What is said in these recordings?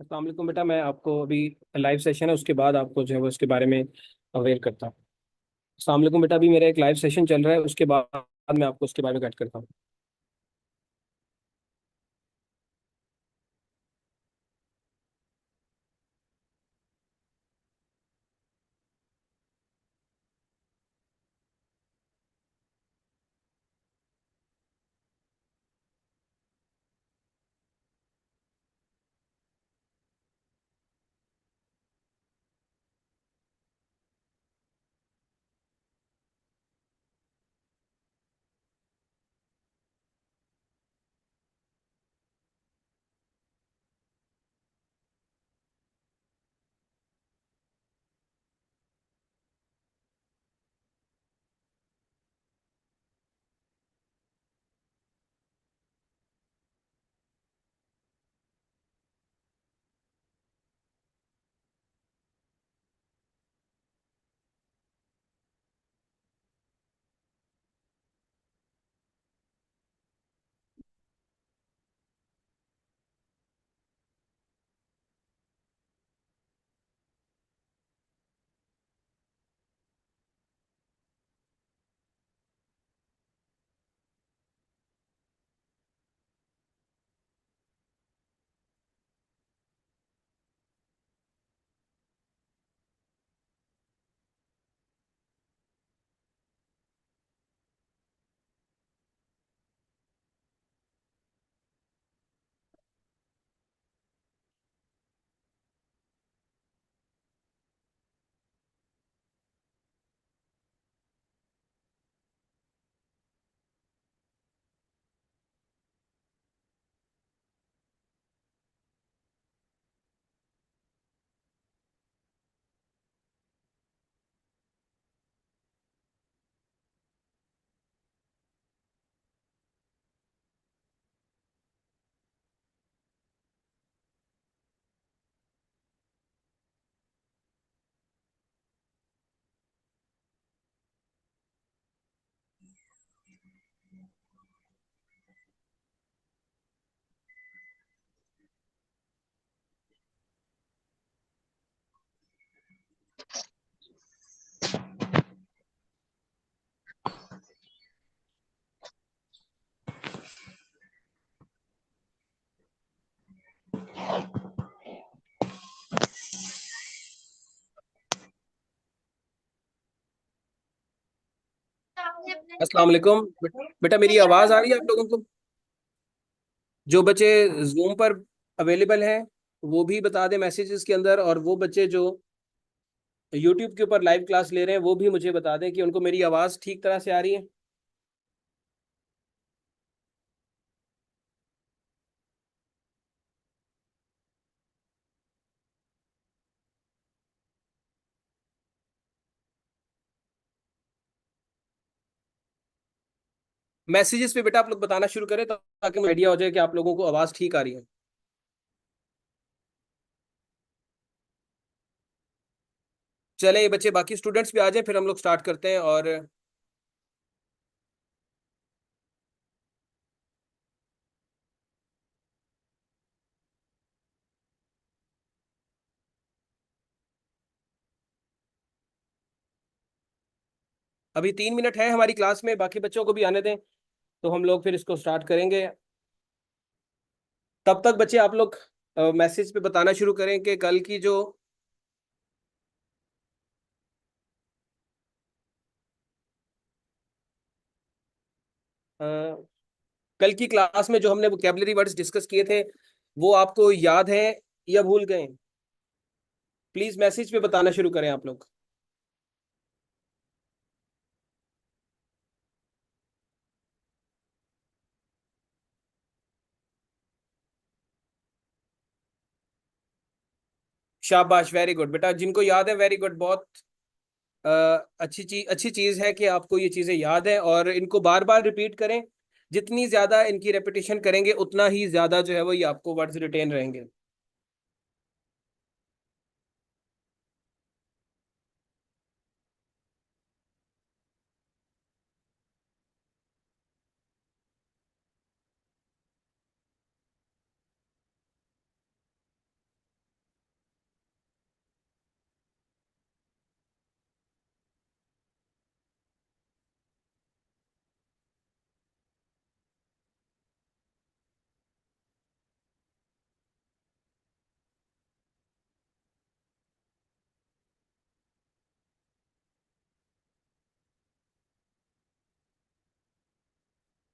अस्सलाम वालेकुम बेटा। मैं आपको अभी लाइव सेशन है, उसके बाद आपको जो है वो इसके बारे में अवेयर करता हूँ। अस्सलाम वालेकुम बेटा, अभी मेरा एक लाइव सेशन चल रहा है, उसके बाद मैं आपको उसके बारे में गाइड करता हूँ। अस्सलाम वालेकुम बेटा, मेरी आवाज़ आ रही है आप लोगों को? जो बच्चे जूम पर अवेलेबल हैं वो भी बता दें मैसेजेस के अंदर, और वो बच्चे जो यूट्यूब के ऊपर लाइव क्लास ले रहे हैं वो भी मुझे बता दें कि उनको मेरी आवाज़ ठीक तरह से आ रही है। मैसेजेस पे बेटा आप लोग बताना शुरू करें ताकि मुझे आइडिया हो जाए कि आप लोगों को आवाज़ ठीक आ रही है। चले ये बच्चे, बाकी स्टूडेंट्स भी आ जाएं, फिर हम लोग स्टार्ट करते हैं। और अभी 3 मिनट है हमारी क्लास में, बाकी बच्चों को भी आने दें, तो हम लोग फिर इसको स्टार्ट करेंगे। तब तक बच्चे आप लोग मैसेज पे बताना शुरू करें कि कल की जो अ, कल की क्लास में जो हमने वोकेबलरी वर्ड्स डिस्कस किए थे वो आपको याद है या भूल गए? प्लीज मैसेज पे बताना शुरू करें आप लोग। शाबाश, वेरी गुड बेटा, जिनको याद है वेरी गुड, बहुत अ, अच्छी चीज है कि आपको ये चीजें याद है, और इनको बार बार रिपीट करें। जितनी ज्यादा इनकी रेपिटेशन करेंगे उतना ही ज्यादा जो है वो ये आपको वर्ड्स रिटेन रहेंगे।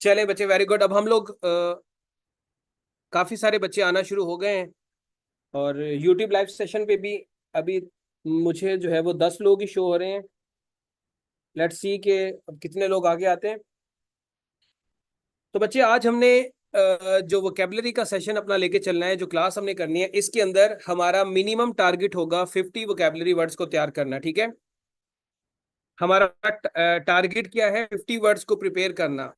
चले बच्चे, वेरी गुड। अब हम लोग काफी सारे बच्चे आना शुरू हो गए हैं, और यूट्यूब लाइव सेशन पे भी अभी मुझे जो है वो 10 लोग ही शो हो रहे हैं। लेट्स सी के अब कितने लोग आगे आते हैं। तो बच्चे, आज हमने जो वोकेबलरी का सेशन अपना लेके चलना है, जो क्लास हमने करनी है, इसके अंदर हमारा मिनिमम टारगेट होगा 50 वोकेबलरी वर्ड्स को तैयार करना। ठीक है, हमारा टारगेट क्या है? 50 वर्ड्स को प्रिपेयर करना।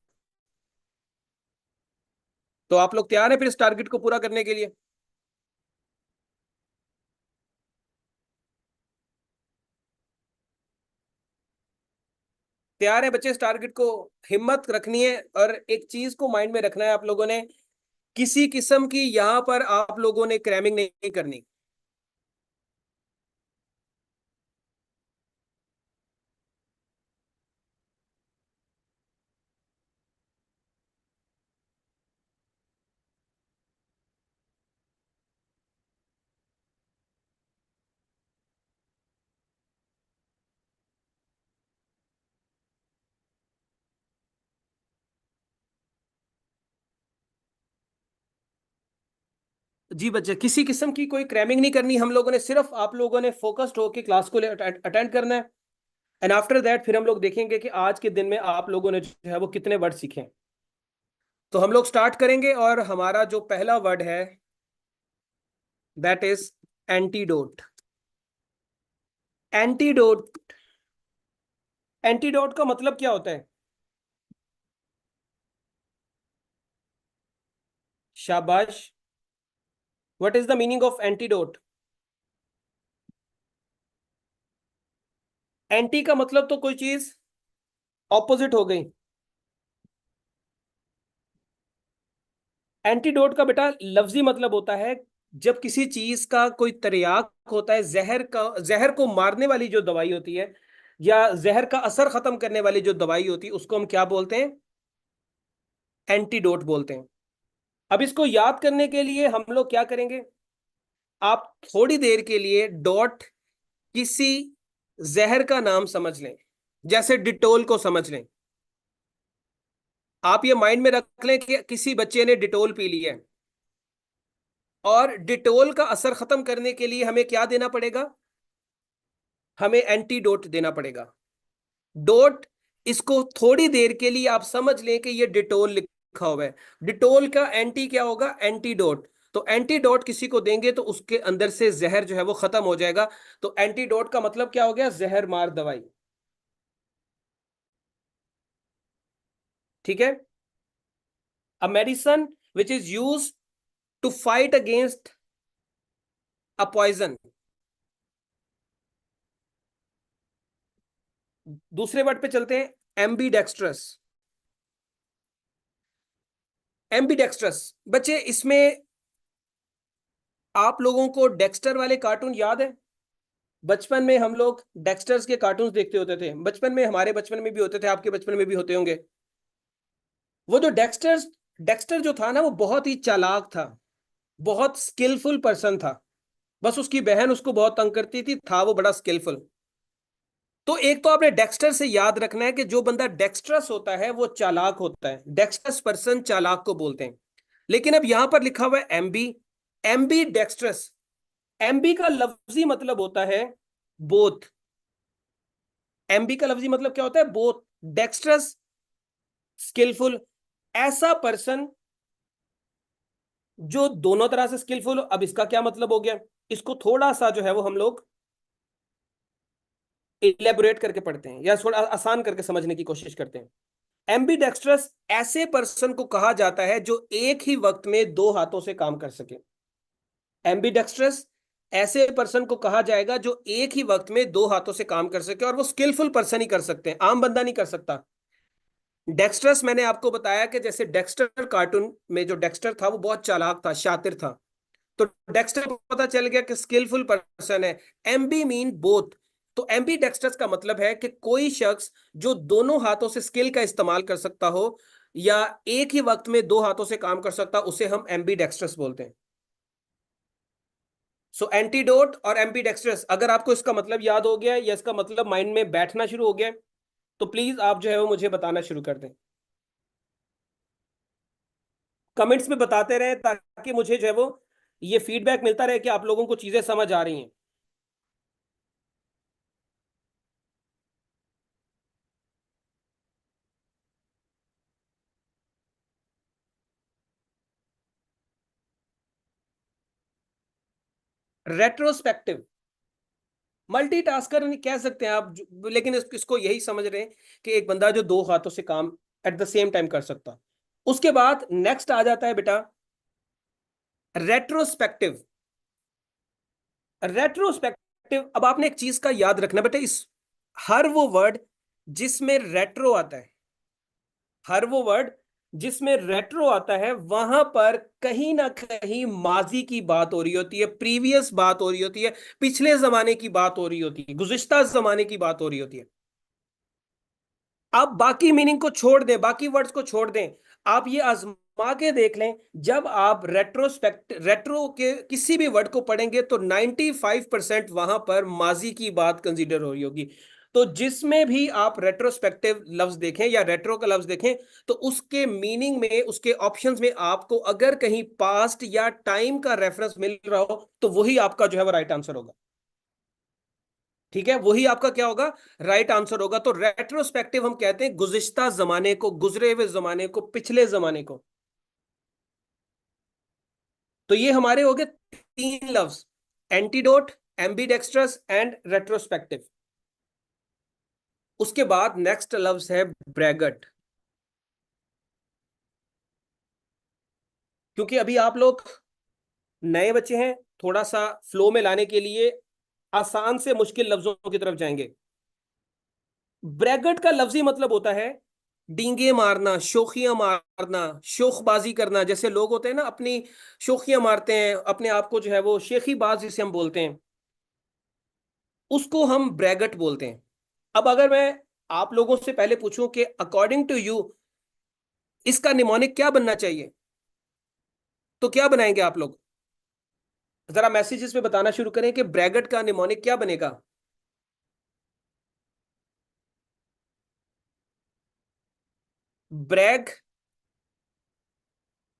तो आप लोग तैयार हैं फिर इस टारगेट को पूरा करने के लिए? तैयार है बच्चे इस टारगेट को? हिम्मत रखनी है, और एक चीज को माइंड में रखना है आप लोगों ने, किसी किस्म की यहां पर आप लोगों ने क्रैमिंग नहीं करनी। जी बच्चे, किसी किस्म की कोई क्रैमिंग नहीं करनी हम लोगों ने, सिर्फ आप लोगों ने फोकस्ड होकर क्लास को अटेंड करना है। एंड आफ्टर दैट फिर हम लोग देखेंगे कि आज के दिन में आप लोगों ने जो है वो कितने वर्ड सीखे। तो हम लोग स्टार्ट करेंगे, और हमारा जो पहला वर्ड है that is antidote. Antidote, antidote का मतलब क्या होता है? शाबाश। What is the meaning of antidote? Anti का मतलब तो कोई चीज ऑपोजिट हो गई। एंटीडोट का बेटा लफ्जी मतलब होता है, जब किसी चीज का कोई तरियाक होता है, जहर का, जहर को मारने वाली जो दवाई होती है, या जहर का असर खत्म करने वाली जो दवाई होती है, उसको हम क्या बोलते हैं? एंटीडोट बोलते हैं। अब इसको याद करने के लिए हम लोग क्या करेंगे? आप थोड़ी देर के लिए डॉट किसी जहर का नाम समझ लें, जैसे डिटोल को समझ लें। आप ये माइंड में रख लें कि किसी बच्चे ने डिटोल पी लिया है, और डिटोल का असर खत्म करने के लिए हमें क्या देना पड़ेगा? हमें एंटीडोट देना पड़ेगा। डोट, इसको थोड़ी देर के लिए आप समझ लें कि ये डिटोल लिखा हुआ है। डिटोल का एंटी क्या होगा? एंटीडोट। तो एंटीडोट किसी को देंगे तो उसके अंदर से जहर जो है वो खत्म हो जाएगा। तो एंटीडोट का मतलब क्या हो गया? जहर मार दवाई। ठीक है, a medicine which is use to fight against a poison. दूसरे वर्ड पे चलते हैं, एम्बीडेक्स्ट्रस। एम्बीडेक्स्ट्रस बच्चे, इसमें आप लोगों को डेक्स्टर वाले कार्टून याद है? बचपन में हम लोग डेक्स्टर्स के कार्टून्स देखते होते थे, बचपन में, हमारे बचपन में भी होते थे, आपके बचपन में भी होते होंगे। वो जो डेक्स्टर्स, डेक्स्टर जो था ना, वो बहुत ही चालाक था, बहुत स्किलफुल पर्सन था। बस उसकी बहन उसको बहुत तंग करती थी, था वो बड़ा स्किलफुल। तो एक तो आपने डेक्स्टर से याद रखना है कि जो बंदा डेक्स्ट्रस होता है वो चालाक होता है, डेक्स्ट्रस पर्सन चालाक को बोलते हैं। लेकिन अब यहां पर लिखा हुआ है एमबी, एमबी डेक्स्ट्रस। एमबी का लफ्जी मतलब होता है बोथ। एमबी का लफ्जी मतलब क्या होता है? बोथ। डेक्स्ट्रस, स्किलफुल, ऐसा पर्सन जो दोनों तरह से स्किलफुल हो। अब इसका क्या मतलब हो गया? इसको थोड़ा सा जो है वो हम लोग इलेबोरेट करके पढ़ते हैं, या थोड़ा आसान करके समझने की कोशिश करते हैं। एम्बीडेक्स्ट्रस ऐसे पर्सन को कहा जाता है जो एक ही वक्त में दो हाथों से काम कर सके। एम्बीडेक्स्ट्रस ऐसे पर्सन को कहा जाएगा जो एक ही वक्त में दो हाथों से काम कर सके, और वो स्किलफुल पर्सन ही कर सकते हैं, आम बंदा नहीं कर सकता। डेक्स्टर्स मैंने आपको बताया कि जैसे डेक्स्टर कार्टून में जो डेक्स्टर था वो बहुत चालाक था, शातिर था। तो डेक्स्टर को पता चल गया कि स्किलफुल पर्सन है। MB mean both. तो एमबी डेक्स्टर्स का मतलब है कि कोई शख्स जो दोनों हाथों से स्किल का इस्तेमाल कर सकता हो, या एक ही वक्त में दो हाथों से काम कर सकता, उसे हम एमबी डेक्स्टर्स बोलते हैं। सो एंटीडोट और एमबी डेक्स्टर्स, अगर आपको इसका मतलब याद हो गया या इसका मतलब माइंड में बैठना शुरू हो गया, तो प्लीज आप जो है वो मुझे बताना शुरू कर दें। कमेंट्स में बताते रहे ताकि मुझे जो है वो ये फीडबैक मिलता रहे कि आप लोगों को चीजें समझ आ रही हैं। रेट्रोस्पेक्टिव मल्टीटास्कर नहीं कह सकते हैं आप लेकिन इसको यही समझ रहे हैं कि एक बंदा जो दो हाथों से काम एट द सेम टाइम कर सकता। उसके बाद नेक्स्ट आ जाता है बेटा रेट्रोस्पेक्टिव। रेट्रोस्पेक्टिव अब आपने एक चीज का याद रखना बेटा, इस हर वो वर्ड जिसमें रेट्रो आता है, हर वो वर्ड जिसमें रेट्रो आता है वहां पर कहीं ना कहीं माजी की बात हो रही होती है, प्रीवियस बात हो रही होती है, पिछले जमाने की बात हो रही होती है, गुज़िश्ता जमाने की बात हो रही होती है। आप बाकी मीनिंग को छोड़ दें, बाकी वर्ड्स को छोड़ दें, आप ये आजमा के देख लें, जब आप रेट्रो के किसी भी वर्ड को पढ़ेंगे तो 95% वहां पर माजी की बात कंसीडर हो रही होगी। तो जिसमें भी आप रेट्रोस्पेक्टिव लफ्ज देखें या रेट्रो का लफ्ज देखें तो उसके मीनिंग में, उसके ऑप्शंस में आपको अगर कहीं पास्ट या टाइम का रेफरेंस मिल रहा हो तो वही आपका जो है वो राइट आंसर होगा। ठीक है, वही आपका क्या होगा, राइट आंसर होगा। तो रेट्रोस्पेक्टिव हम कहते हैं गुज़िश्ता जमाने को, गुजरे हुए जमाने को, पिछले जमाने को। तो ये हमारे हो गए तीन लफ्ज, एंटीडोट, एम्बीडेक्स्ट्रस एंड रेट्रोस्पेक्टिव। उसके बाद नेक्स्ट लफ्ज है ब्रैगट। क्योंकि अभी आप लोग नए बच्चे हैं, थोड़ा सा फ्लो में लाने के लिए आसान से मुश्किल लफ्जों की तरफ जाएंगे। ब्रैगट का लफ्जी मतलब होता है डींगे मारना, शोखियां मारना, शोखबाजी करना। जैसे लोग होते हैं ना, अपनी शोखियां मारते हैं, अपने आप को जो है वो शेखीबाज जिसे हम बोलते हैं, उसको हम ब्रैगट बोलते हैं। अब अगर मैं आप लोगों से पहले पूछूं कि अकॉर्डिंग टू यू इसका निमोनिक क्या बनना चाहिए, तो क्या बनाएंगे आप लोग? जरा मैसेजेस में बताना शुरू करें कि ब्रैगट का निमोनिक क्या बनेगा। ब्रैग,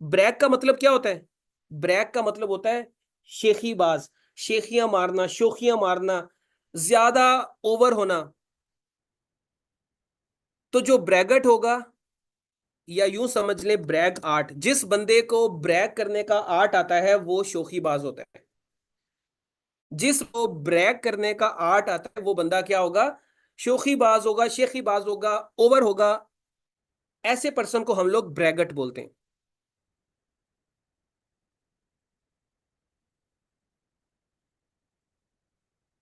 ब्रैग का मतलब क्या होता है? ब्रैग का मतलब होता है शेखीबाज, शेखियां मारना, शोखियां मारना, ज्यादा ओवर होना। तो जो ब्रैगट होगा, या यूं समझ लें ब्रैग आर्ट, जिस बंदे को ब्रैग करने का आर्ट आता है वो शोखीबाज होता है। जिसको ब्रैग करने का आर्ट आता है वो बंदा क्या होगा, शोखीबाज होगा, शेखीबाज होगा, ओवर होगा। ऐसे पर्सन को हम लोग ब्रैगट बोलते हैं।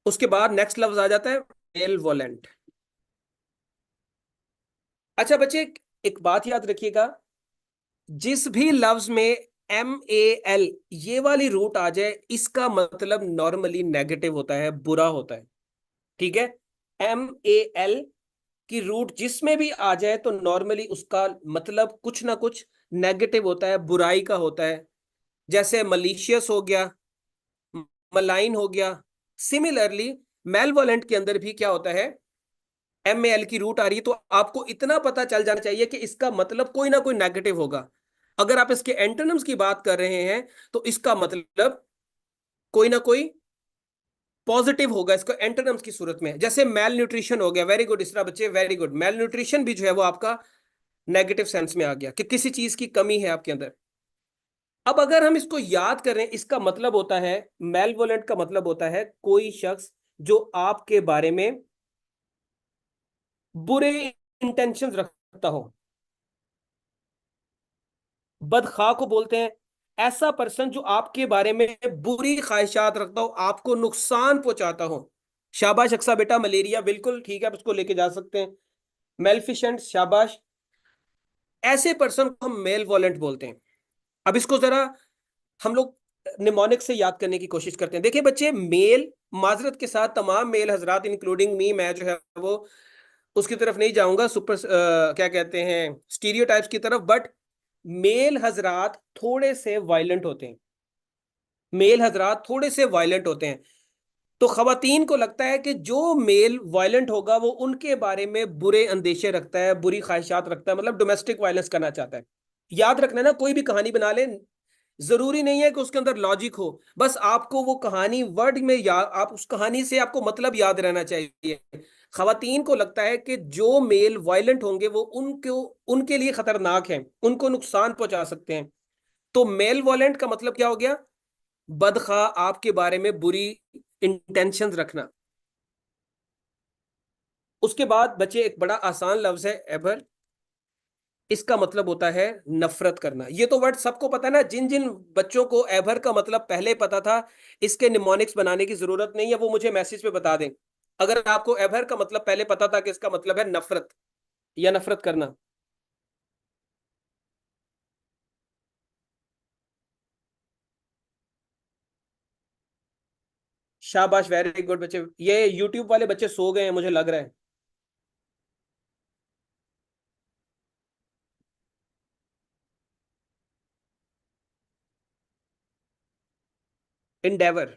उसके बाद नेक्स्ट लफ्ज आ जाता है मेल वोलेंट। अच्छा बच्चे, एक बात याद रखिएगा, जिस भी लफ्ज में MAL ये वाली रूट आ जाए इसका मतलब नॉर्मली नेगेटिव होता है, बुरा होता है। ठीक है, MAL की रूट जिसमें भी आ जाए तो नॉर्मली उसका मतलब कुछ ना कुछ नेगेटिव होता है, बुराई का होता है। जैसे मलिशियस हो गया, मलाइन हो गया। सिमिलरली मेलवोलेंट के अंदर भी क्या होता है, MAL की रूट आ रही है तो आपको इतना पता चल जाना चाहिए कि इसका मतलब कोई ना कोई नेगेटिव होगा। अगर आप इसके एंटोनिम्स की बात कर रहे हैं तो इसका मतलब कोई ना कोई पॉजिटिव होगा इसको एंटोनिम्स की सूरत में। जैसे मेल न्यूट्रिशन हो गया, वेरी गुड इसरा बच्चे, वेरी गुड। मेल न्यूट्रिशन भी जो है वो आपका नेगेटिव सेंस में आ गया कि किसी चीज की कमी है आपके अंदर। अब अगर हम इसको याद करें, इसका मतलब होता है, मेलवोलेंट का मतलब होता है कोई शख्स जो आपके बारे में बुरे इंटेंशंस रखता हो। बदखा को बोलते हैं ऐसा पर्सन जो आपके बारे में बुरी ख्वाहिशात रखता हो, आपको नुकसान पहुंचाता हो। शाबाश अक्सा बेटा, मलेरिया बिल्कुल ठीक है, आप इसको लेके जा सकते हैं। मेलफिशेंट, शाबाश। ऐसे पर्सन को हम मेल वॉलेंट बोलते हैं। अब इसको जरा हम लोग निमोनिक से याद करने की कोशिश करते हैं। देखिए बच्चे, मेल, माजरत के साथ तमाम मेल हजरात इंक्लूडिंग मी, मैं जो है वो उसकी तरफ नहीं जाऊंगा, सुपर क्या कहते हैं स्टीरियोटाइप्स की तरफ, बट मेल हजरात थोड़े से वायलेंट होते हैं। मेल हजरात थोड़े से वायलेंट होते हैं। तो खवातीन को लगता है कि जो मेल वायलेंट होगा वो उनके बारे में बुरे अंदेशे रखता है, बुरी ख्वाहिशात रखता है, मतलब डोमेस्टिक वायलेंस करना चाहता है। याद रखना ना, कोई भी कहानी बना ले, जरूरी नहीं है कि उसके अंदर लॉजिक हो, बस आपको वो कहानी वर्ड में याद, आप उस कहानी से आपको मतलब याद रहना चाहिए। खवातीन को लगता है कि जो मेल वायलेंट होंगे वो उनको, उनके लिए खतरनाक है, उनको नुकसान पहुंचा सकते हैं। तो मेल वायलेंट का मतलब क्या हो गया? बदखा, आपके बारे में बुरी इंटेंशंस रखना। उसके बाद बच्चे एक बड़ा आसान लफ्ज है एवर, इसका मतलब होता है नफरत करना। ये तो वर्ड सबको पता है ना, जिन जिन बच्चों को एवर का मतलब पहले पता था, इसके निमोनिक्स बनाने की जरूरत नहीं है, वो मुझे मैसेज पे बता दें। अगर आपको एवर का मतलब पहले पता था कि इसका मतलब है नफरत या नफरत करना। शाबाश, वेरी गुड बच्चे। ये यूट्यूब वाले बच्चे सो गए हैं मुझे लग रहा है। इंडेवर,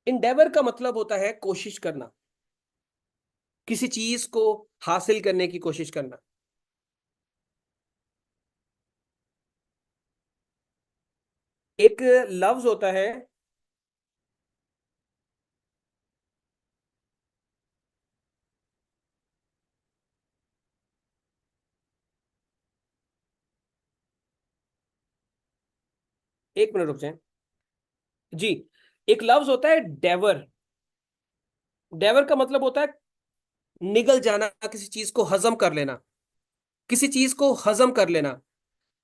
इंडेवर का मतलब होता है कोशिश करना, किसी चीज को हासिल करने की कोशिश करना। एक लफ्ज होता है, एक मिनट रुक जाए जी। एक लफ्ज होता है डेवर। डेवर का मतलब होता है निगल जाना, किसी चीज को हजम कर लेना, किसी चीज को हजम कर लेना।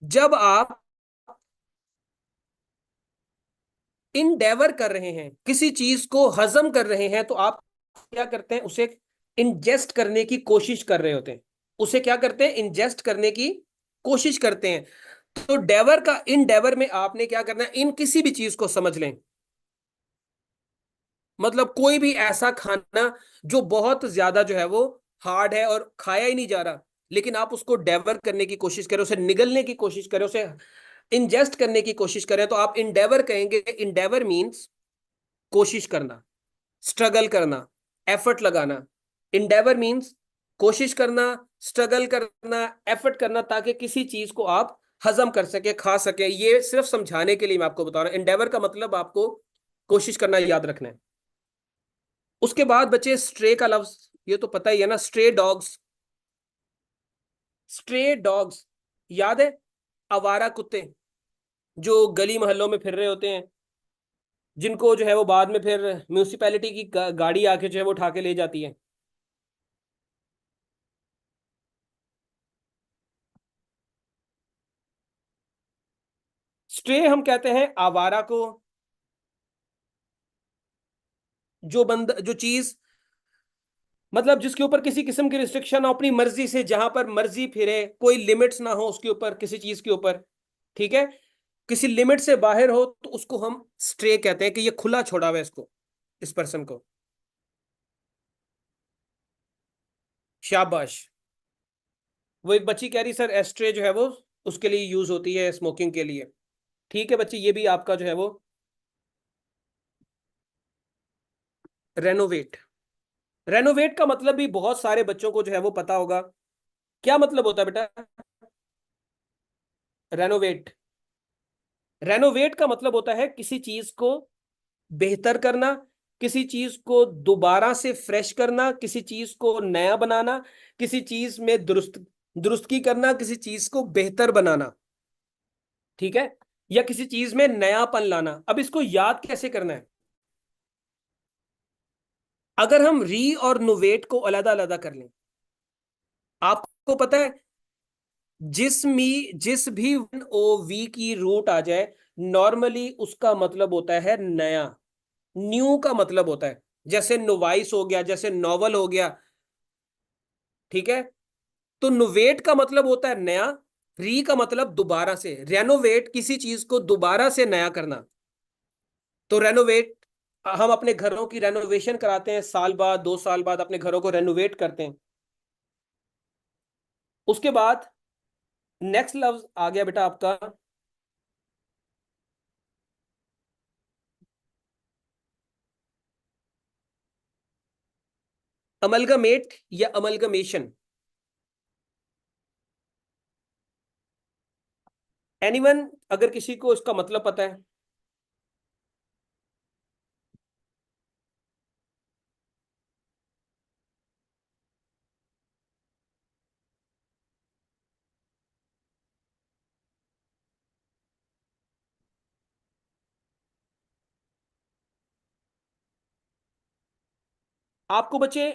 जब आप इनडेवर कर रहे हैं, किसी चीज को हजम कर रहे हैं, तो आप क्या करते हैं? उसे इंजेस्ट करने की कोशिश कर रहे होते हैं। उसे क्या करते हैं? इंजेस्ट करने की कोशिश करते हैं। तो डेवर का, इन डेवर में आपने क्या करना है? इन किसी भी चीज को समझ लें, मतलब कोई भी ऐसा खाना जो बहुत ज्यादा जो है वो हार्ड है और खाया ही नहीं जा रहा, लेकिन आप उसको डेवर करने की कोशिश करें, उसे निगलने की कोशिश करें, उसे इंजेस्ट करने की कोशिश करें, तो आप इंडेवर कहेंगे। इंडेवर मीन्स कोशिश करना, स्ट्रगल करना, एफर्ट लगाना। इंडेवर मीन्स कोशिश करना, स्ट्रगल करना, एफर्ट करना, ताकि किसी चीज को आप हजम कर सके, खा सके। ये सिर्फ समझाने के लिए मैं आपको बता रहा हूं, इंडेवर का मतलब आपको कोशिश करना याद रखना है। उसके बाद बचे स्ट्रे का लफ्ज, ये तो पता ही है ना, स्ट्रे डॉग्स। स्ट्रे डॉग्स याद है? आवारा कुत्ते जो गली मोहल्लों में फिर रहे होते हैं, जिनको जो है वो बाद में फिर म्यूनिसिपैलिटी की गाड़ी आके जो है वो उठा के ले जाती है। स्ट्रे हम कहते हैं आवारा को, जो बंद, जो चीज, मतलब जिसके ऊपर किसी किस्म की रिस्ट्रिक्शन हो, अपनी मर्जी से जहां पर मर्जी फिरे, कोई लिमिट्स ना हो उसके ऊपर, किसी चीज के ऊपर, ठीक है, किसी लिमिट से बाहर हो, तो उसको हम स्ट्रे कहते हैं कि ये खुला छोड़ा हुआ है इसको, इस पर्सन को। शाबाश। वो एक बच्ची कह रही सर एस्ट्रे जो है वो उसके लिए यूज होती है, स्मोकिंग के लिए। ठीक है बच्ची, ये भी आपका जो है वो रेनोवेट। रेनोवेट का मतलब भी बहुत सारे बच्चों को जो है वो पता होगा। क्या मतलब होता है बेटा रेनोवेट? रेनोवेट का मतलब होता है किसी चीज को बेहतर करना, किसी चीज को दोबारा से फ्रेश करना, किसी चीज को नया बनाना, किसी चीज में दुरुस्तगी करना, किसी चीज को बेहतर बनाना, ठीक है, या किसी चीज में नयापन लाना। अब इसको याद कैसे करना है? अगर हम री और नोवेट को अलग अलग कर लें, आपको पता है जिस भी ओ वी की रूट आ जाए, नॉर्मली उसका मतलब होता है नया, न्यू का मतलब होता है। जैसे नोवाइस हो गया, जैसे नॉवल हो गया, ठीक है। तो नोवेट का मतलब होता है नया, री का मतलब दोबारा से, रेनोवेट किसी चीज को दोबारा से नया करना। तो रेनोवेट, हम अपने घरों की रेनोवेशन कराते हैं, साल बाद 2 साल बाद अपने घरों को रेनोवेट करते हैं। उसके बाद नेक्स्ट लफ्ज आ गया बेटा आपका अमलगमेट या अमलगमेशन। एनीवन, अगर किसी को इसका मतलब पता है? आपको बच्चे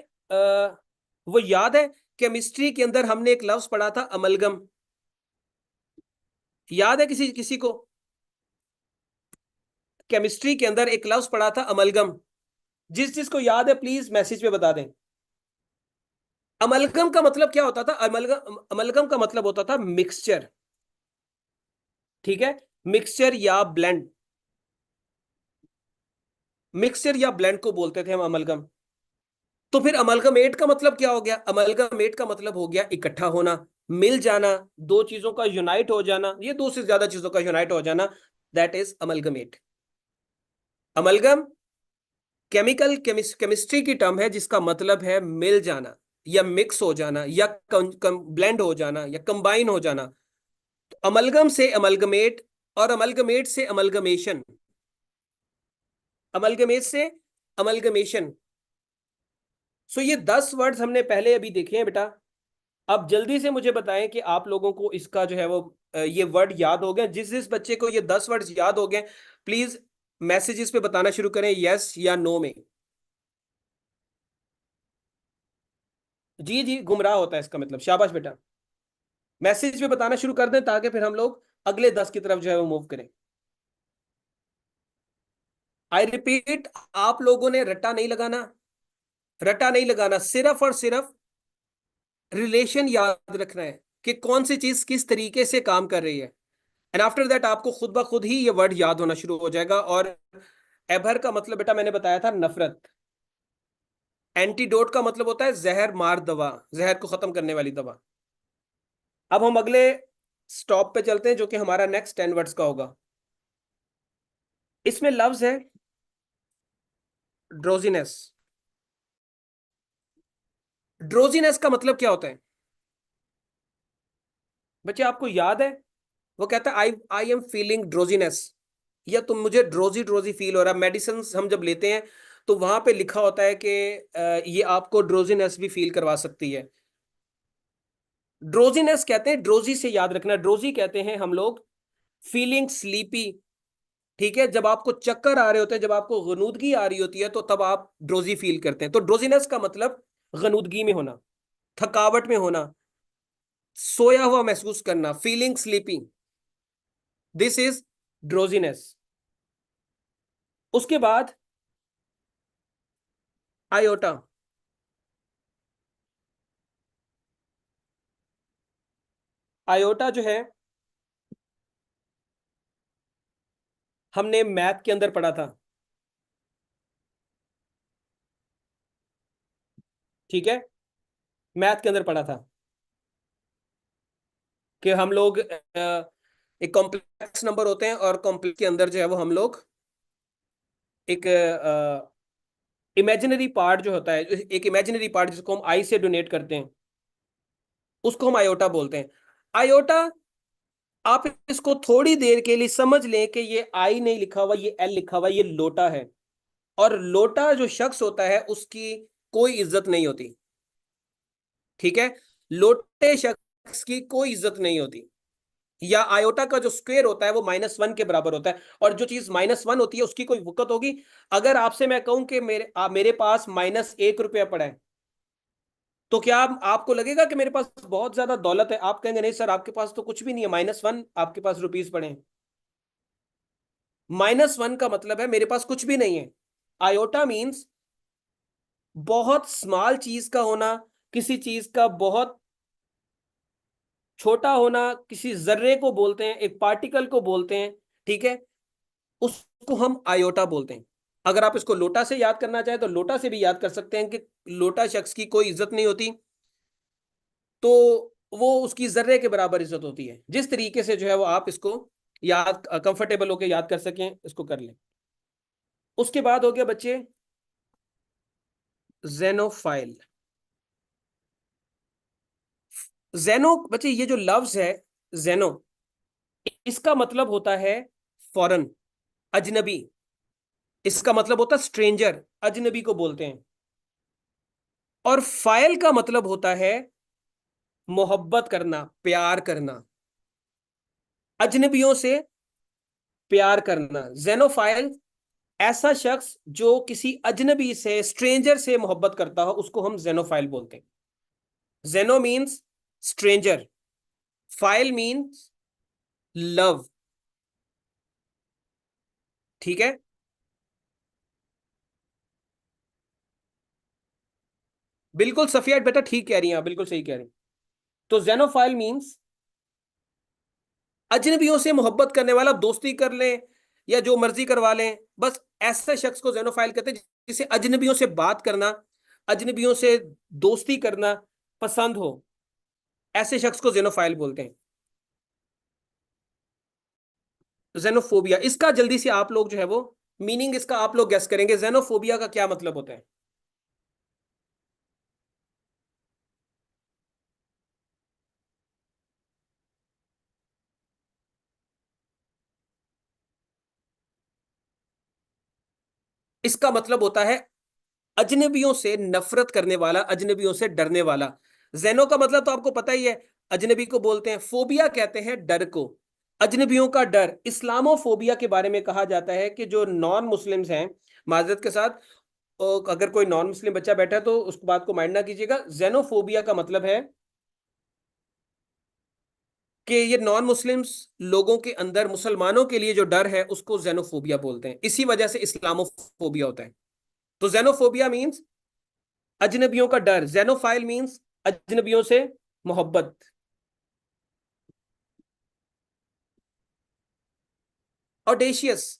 वो याद है, केमिस्ट्री के अंदर हमने एक लफ्ज पढ़ा था अमलगम। याद है किसी किसी को? केमिस्ट्री के अंदर एक लफ्ज पढ़ा था अमलगम। जिस जिसको याद है प्लीज मैसेज पे बता दें। अमलगम का मतलब क्या होता था? अमलगम अमलगम का मतलब होता था मिक्सचर। ठीक है, मिक्सचर या ब्लेंड। मिक्सचर या ब्लेंड को बोलते थे हम अमलगम। तो फिर अमलगमेट का मतलब क्या हो गया? अमलगमेट का मतलब हो गया इकट्ठा होना, मिल जाना, दो चीजों का यूनाइट हो जाना, ये दो से ज्यादा चीजों का यूनाइट हो जाना, that is amalgamate. Amalgam chemical chemistry की टर्म है जिसका मतलब है मिल जाना या मिक्स हो जाना या ब्लेंड हो जाना या कंबाइन हो जाना। तो अमलगम से अमलगमेट, और अमलगमेट से अमलगमेशन, अमलगमेट से अमलगमेशन। सो ये 10 वर्ड्स हमने पहले अभी देखे हैं बेटा। अब जल्दी से मुझे बताएं कि आप लोगों को इसका जो है वो ये वर्ड याद हो गया? जिस जिस बच्चे को ये 10 वर्ड्स याद हो गए, प्लीज मैसेजेस पे बताना शुरू करें, यस या नो में। जी जी, गुमराह होता है इसका मतलब। शाबाश बेटा, मैसेज पे बताना शुरू कर दें ताकि फिर हम लोग अगले 10 की तरफ जो है वो मूव करें। आई रिपीट, आप लोगों ने रट्टा नहीं लगाना। रट्टा नहीं लगाना, सिर्फ और सिर्फ रिलेशन याद रखना है कि कौन सी चीज किस तरीके से काम कर रही है। एंड आफ्टर दैट आपको खुद ब खुद ही ये वर्ड याद होना शुरू हो जाएगा। और एभर का मतलब बेटा मैंने बताया था नफरत। एंटीडोट का मतलब होता है जहर मार दवा, जहर को खत्म करने वाली दवा। अब हम अगले स्टॉप पे चलते हैं जो कि हमारा नेक्स्ट 10 वर्ड्स का होगा। इसमें लफ्ज है ड्रोजीनेस। ड्रोजीनेस का मतलब क्या होता है बच्चे, आपको याद है? वो कहता है आई आई एम फीलिंग ड्रोजीनेस, या तुम मुझे ड्रोजी ड्रोजी फील हो रहा है। मेडिसिन हम जब लेते हैं तो वहां पे लिखा होता है कि ये आपको ड्रोजीनेस भी फील करवा सकती है। ड्रोजीनेस कहते हैं, ड्रोजी से याद रखना, ड्रोजी कहते हैं हम लोग फीलिंग स्लीपी। ठीक है, जब आपको चक्कर आ रहे होते हैं, जब आपको गनूदगी आ रही होती है तो तब आप ड्रोजी फील करते हैं। तो ड्रोजीनेस का मतलब गनूदगी में होना, थकावट में होना, सोया हुआ महसूस करना, feeling sleepy, this is drowsiness. उसके बाद आयोटा। आयोटा जो है हमने मैथ के अंदर पढ़ा था। ठीक है, मैथ के अंदर पढ़ा था कि हम लोग एक कॉम्प्लेक्स नंबर होते हैं और कॉम्प्लेक्स के अंदर जो है वो हम लोग एक इमेजिनरी पार्ट जो होता है, एक इमेजिनरी पार्ट जिसको हम आई से डोनेट करते हैं, उसको हम आयोटा बोलते हैं। आयोटा, आप इसको थोड़ी देर के लिए समझ लें कि ये आई नहीं लिखा हुआ, ये एल लिखा हुआ, ये लोटा है। और लोटा जो शख्स होता है उसकी कोई इज्जत नहीं होती। ठीक है, लोटे शख्स की कोई इज्जत नहीं होती। या आयोटा का जो स्क्वायर होता है वो -1 के बराबर होता है, और जो चीज -1 होती है उसकी कोई वक़्त होगी? अगर आपसे मैं कहूं कि मेरे पास -1 रुपया पड़ा है, तो क्या आपको लगेगा कि मेरे पास बहुत ज्यादा दौलत है? आप कहेंगे नहीं सर, आपके पास तो कुछ भी नहीं है, -1 आपके पास रुपीस पड़े हैं। -1 का मतलब है मेरे पास कुछ भी नहीं है। आयोटा मीन्स बहुत स्मॉल चीज का होना, किसी चीज का बहुत छोटा होना, किसी जर्रे को बोलते हैं, एक पार्टिकल को बोलते हैं। ठीक है, उसको हम आयोटा बोलते हैं। अगर आप इसको लोटा से याद करना चाहें तो लोटा से भी याद कर सकते हैं कि लोटा शख्स की कोई इज्जत नहीं होती, तो वो उसकी जर्रे के बराबर इज्जत होती है। जिस तरीके से जो है वो आप इसको याद, कंफर्टेबल होकर याद कर सकें, इसको कर लें। उसके बाद हो गया बच्चे जेनोफाइल। जेनो बच्चे, ये जो लफ्ज है जेनो, इसका मतलब होता है फॉरेन, अजनबी। इसका मतलब होता है स्ट्रेंजर, अजनबी को बोलते हैं। और फाइल का मतलब होता है मोहब्बत करना, प्यार करना, अजनबियों से प्यार करना। जेनोफाइल ऐसा शख्स जो किसी अजनबी से, स्ट्रेंजर से मोहब्बत करता हो, उसको हम जेनोफाइल बोलते हैं। जेनो means stranger, file means love. ठीक है। बिल्कुल सफिया बेटा ठीक कह रही हैं आप, बिल्कुल सही कह रही हैं। तो जेनोफाइल मीन्स अजनबियों से मोहब्बत करने वाला, दोस्ती कर लें या जो मर्जी करवा लें, बस ऐसे शख्स को जेनोफाइल कहते हैं जिसे अजनबियों से बात करना, अजनबियों से दोस्ती करना पसंद हो। ऐसे शख्स को जेनोफाइल बोलते हैं। जेनोफोबिया, इसका जल्दी से आप लोग जो है वो मीनिंग इसका आप लोग गेस करेंगे, जेनोफोबिया का क्या मतलब होता है। इसका मतलब होता है अजनबियों से नफरत करने वाला, अजनबियों से डरने वाला। जेनो का मतलब तो आपको पता ही है, अजनबी को बोलते हैं। फोबिया कहते हैं डर को, अजनबियों का डर। इस्लामोफोबिया के बारे में कहा जाता है कि जो नॉन मुस्लिम्स हैं, माजरत के साथ, अगर कोई नॉन मुस्लिम बच्चा बैठा है तो उस बात को माइंड ना कीजिएगा। जेनोफोबिया का मतलब है कि ये नॉन मुस्लिम्स लोगों के अंदर मुसलमानों के लिए जो डर है उसको जेनोफोबिया बोलते हैं। इसी वजह से इस्लामोफोबिया होता है। तो जेनोफोबिया मींस अजनबियों का डर, जेनोफाइल मींस अजनबियों से मोहब्बत। ऑडेशियस,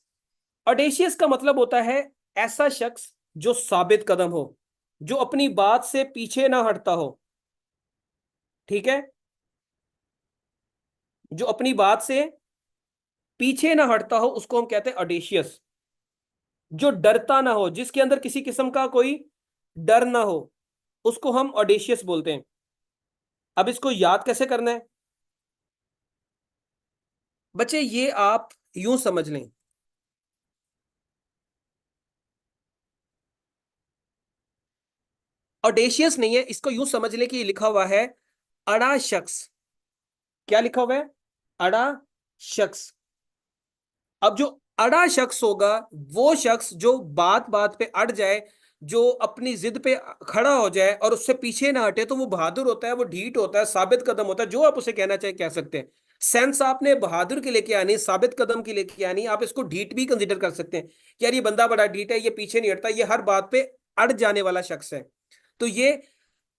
ऑडेशियस का मतलब होता है ऐसा शख्स जो साबित कदम हो, जो अपनी बात से पीछे ना हटता हो। ठीक है। जो अपनी बात से पीछे ना हटता हो उसको हम कहते हैं ऑडेशियस। जो डरता ना हो, जिसके अंदर किसी किस्म का कोई डर ना हो, उसको हम ऑडेशियस बोलते हैं। अब इसको याद कैसे करना है बच्चे, ये आप यूं समझ लें। ऑडेशियस नहीं है, इसको यूं समझ लें कि ये लिखा हुआ है अड़ा शख्स। क्या लिखा हुआ है? अड़ा शख्स। अब जो अड़ा शख्स होगा, वो शख्स जो बात बात पे अड़ जाए, जो अपनी जिद पे खड़ा हो जाए और उससे पीछे ना हटे, तो वो बहादुर होता है, वो ढीठ होता है, साबित कदम होता है। जो आप उसे कहना चाहे कह सकते हैं। सेंस आपने बहादुर की लेके आनी, साबित कदम की लेके आनी। आप इसको ढीठ भी कंसिडर कर सकते हैं कि यार ये बंदा बड़ा ढीठ है, ये पीछे नहीं हटता, ये हर बात पे अड़ जाने वाला शख्स है। तो ये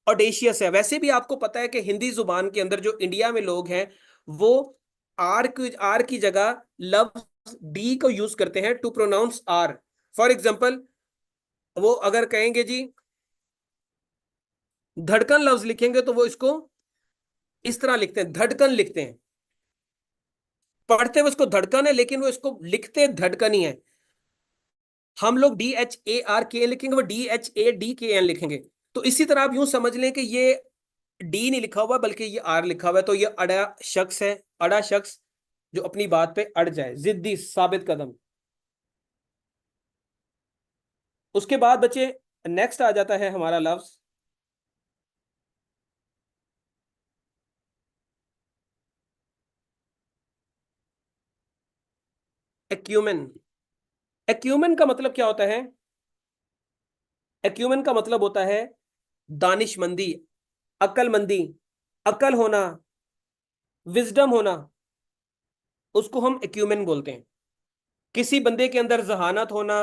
ऑडेशियस है। वैसे भी आपको पता है कि हिंदी जुबान के अंदर जो इंडिया में लोग हैं, वो आर की जगह लफ्ज डी को यूज करते हैं to pronounce R. For example, वो अगर कहेंगे जी धड़कन, लफ्ज लिखेंगे तो वो इसको इस तरह लिखते हैं, धड़कन लिखते हैं। पढ़ते हुए उसको धड़कन है, लेकिन वो इसको लिखते धड़कन ही है। हम लोग DHARKN लिखेंगे, वो DHADKN लिखेंगे। तो इसी तरह आप यूं समझ लें कि ये डी नहीं लिखा हुआ बल्कि ये आर लिखा हुआ है। तो ये अड़ा शख्स है, अड़ा शख्स जो अपनी बात पे अड़ जाए, जिद्दी, साबित कदम। उसके बाद बच्चे नेक्स्ट आ जाता है हमारा लफ्ज एक्यूमेन। एक्यूमेन का मतलब क्या होता है? एक्यूमेन का मतलब होता है दानिशमंदी, अक्लमंदी, अकल होना, विजडम होना। उसको हम एक्यूमेन बोलते हैं। किसी बंदे के अंदर जहानत होना,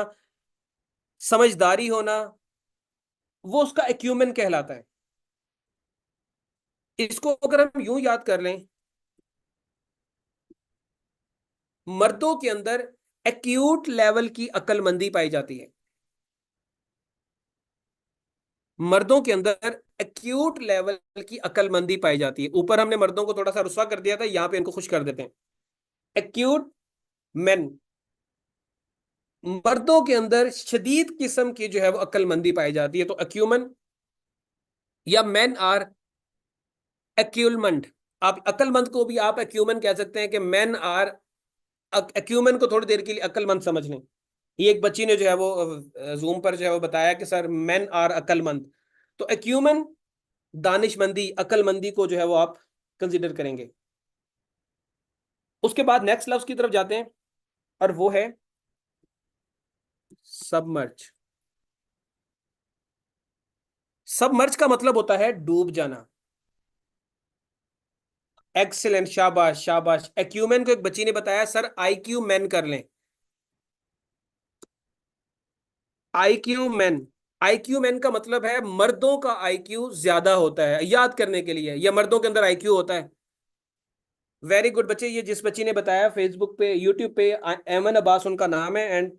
समझदारी होना, वो उसका एक्यूमेन कहलाता है। इसको अगर हम यूं याद कर लें, मर्दों के अंदर एक्यूट लेवल की अक्लमंदी पाई जाती है। मर्दों के अंदर एक्यूट लेवल की अक्लमंदी पाई जाती है। ऊपर हमने मर्दों को थोड़ा सा रुस्वा कर दिया था, यहां पे इनको खुश कर देते हैं। एक्यूट मेन, मर्दों के अंदर शदीद किस्म की जो है वो अक्लमंदी पाई जाती है। तो अक्यूमन या मैन आर एक्यूलमंड। आप अक्लमंद को भी आप एक्यूमन कह सकते हैं कि मैन आर, एक्यूमन को थोड़ी देर के लिए अक्लमंद समझ लें। ये एक बच्ची ने जो है वो जूम पर जो है वो बताया कि सर मैन आर अक्लमंद, तो एक्यूमन दानिशमंदी, अक्लमंदी को जो है वो आप कंसिडर करेंगे। उसके बाद नेक्स्ट लफ्ज की तरफ जाते हैं और वो है सबमर्ज। सबमर्ज का मतलब होता है डूब जाना। एक्सीलेंट, शाबाश शाबाश। एक्यूमेन को एक बच्ची ने बताया सर आईक्यू मैन कर लें। आईक्यू मैन, आईक्यू मैन का मतलब है मर्दों का आईक्यू ज्यादा होता है, याद करने के लिए, या मर्दों के अंदर आईक्यू होता है। वेरी गुड बच्चे, ये जिस बच्ची ने बताया फेसबुक पे यूट्यूब पे, एमन अब्बास उनका नाम है, एंड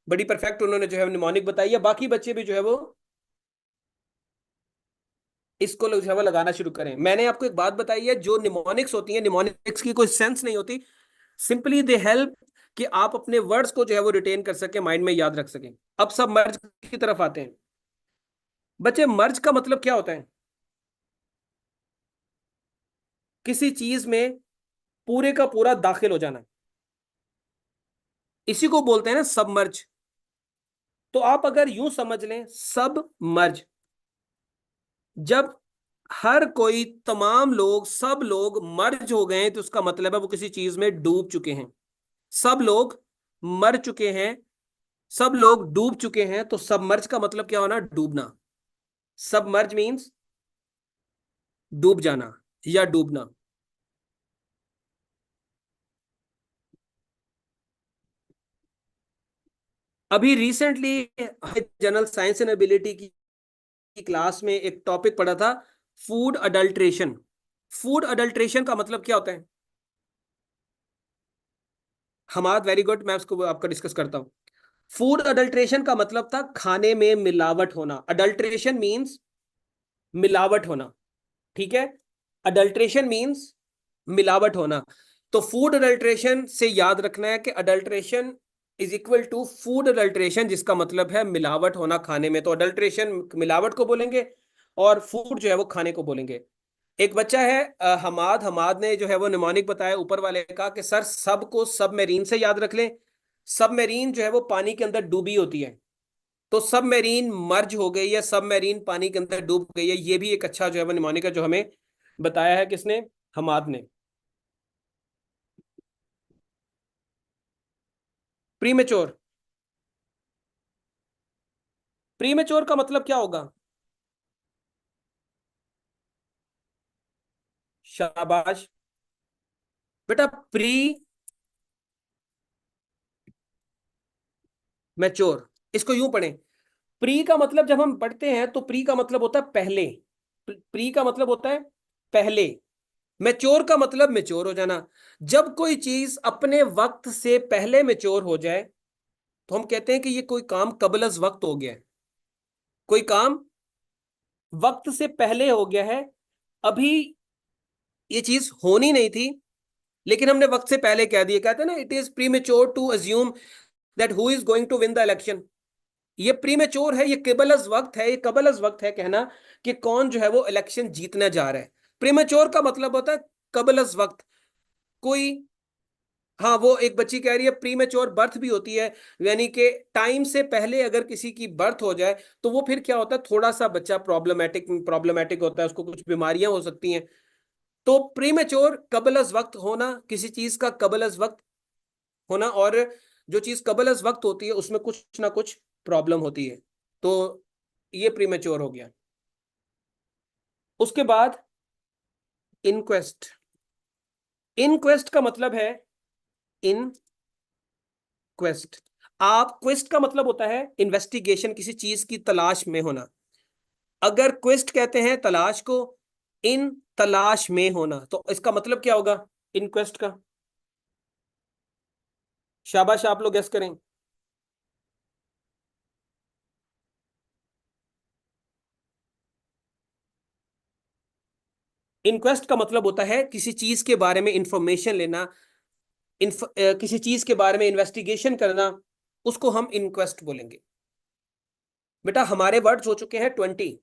बड़ी परफेक्ट उन्होंने जो है निमोनिक बताई है। बाकी बच्चे भी जो है वो इसको जो है वो लगाना शुरू करें। मैंने आपको एक बात बताई है, जो निमोनिक्स होती है, निमोनिक्स की कोई सेंस नहीं होती, सिंपली दे हेल्प कि आप अपने वर्ड्स को जो है वो रिटेन कर सके, माइंड में याद रख सकें। अब सब मर्ज की तरफ आते हैं। बच्चे मर्ज का मतलब क्या होता है? किसी चीज में पूरे का पूरा दाखिल हो जाना, इसी को बोलते हैं ना सबमर्ज। तो आप अगर यूं समझ लें सब मर्ज, जब हर कोई, तमाम लोग, सब लोग मर्ज हो गए हैं, तो उसका मतलब है वो किसी चीज में डूब चुके हैं। सब लोग मर चुके हैं, सब लोग डूब चुके हैं, तो सबमर्ज का मतलब क्या होना? डूबना। सबमर्ज मीन्स डूब जाना या डूबना। अभी recently general science and ability की क्लास में एक टॉपिक पढ़ा था, फूड अडल्ट्रेशन। फूड अडल्ट्रेशन का मतलब क्या होता है? हमाद वेरी गुड, मैं उसको आपका डिस्कस करता हूं। फूड अडल्ट्रेशन का मतलब था खाने में मिलावट होना। अडल्ट्रेशन मींस मिलावट होना, ठीक है? अडल्ट्रेशन मींस मिलावट होना। तो फूड अडल्ट्रेशन से याद रखना है कि adulteration is equal to food adulteration, जिसका मतलब है मिलावट होना खाने में। तो अडल्ट्रेशन मिलावट को बोलेंगे और फूड जो है वो खाने को बोलेंगे। एक बच्चा है हमाद, हमाद ने जो है वो निमोनिक बताया ऊपर वाले का कि सर सबको सबमेरीन से याद रख लें। सबमेरीन जो है वो पानी के अंदर डूबी होती है, तो सबमेरीन मर्ज हो गई है, सबमेरीन पानी के अंदर डूब गई है। ये भी एक अच्छा जो है वो निमोनिक है जो हमें बताया है किसने? हमाद ने। प्रीमेच्योर, प्रीमेच्योर का मतलब क्या होगा? शाबाश बेटा, प्री मैच्योर, इसको यूं पढ़ें। प्री का मतलब जब हम पढ़ते हैं तो प्री का मतलब होता है पहले, प्री का मतलब होता है पहले। मैच्योर का मतलब मैच्योर हो जाना। जब कोई चीज अपने वक्त से पहले मैच्योर हो जाए तो हम कहते हैं कि ये कोई काम कबल अज वक्त हो गया है। कोई काम वक्त से पहले हो गया है, अभी ये चीज होनी नहीं थी, लेकिन हमने वक्त से पहले कह दिया। कहते हैं ना, it is premature to assume that who is going to win the election. ये प्रीमेच्योर है, ये केबल अज वक्त है, ये कबल अज वक्त है कहना कि कौन जो है वो इलेक्शन जीतने जा रहा है। प्रीमेच्योर का मतलब होता है कबल अज वक्त। कोई, हाँ, वो एक बच्ची कह रही है प्रीमेच्योर बर्थ भी होती है, यानी कि टाइम से पहले अगर किसी की बर्थ हो जाए तो वो फिर क्या होता है, थोड़ा सा बच्चा प्रॉब्लमेटिक प्रॉब्लमेटिक होता है, उसको कुछ बीमारियां हो सकती हैं। तो प्रीमेच्योर कबल अज वक्त होना, किसी चीज का कबल अज वक्त होना, और जो चीज कबल अज वक्त होती है उसमें कुछ ना कुछ प्रॉब्लम होती है, तो ये प्रीमेच्योर हो गया। उसके बाद इनक्वेस्ट। इनक्वेस्ट का मतलब है इन क्वेस्ट। आप, क्वेस्ट का मतलब होता है इन्वेस्टिगेशन, किसी चीज की तलाश में होना। अगर क्वेस्ट कहते हैं तलाश को, इन तलाश में होना, तो इसका मतलब क्या होगा इनक्वेस्ट का? शाबाश, आप लोग गेस करें। इनक्वेस्ट का मतलब होता है किसी चीज के बारे में इंफॉर्मेशन लेना, किसी चीज के बारे में इन्वेस्टिगेशन करना, उसको हम इनक्वेस्ट बोलेंगे। बेटा हमारे वर्ड्स हो चुके हैं 20।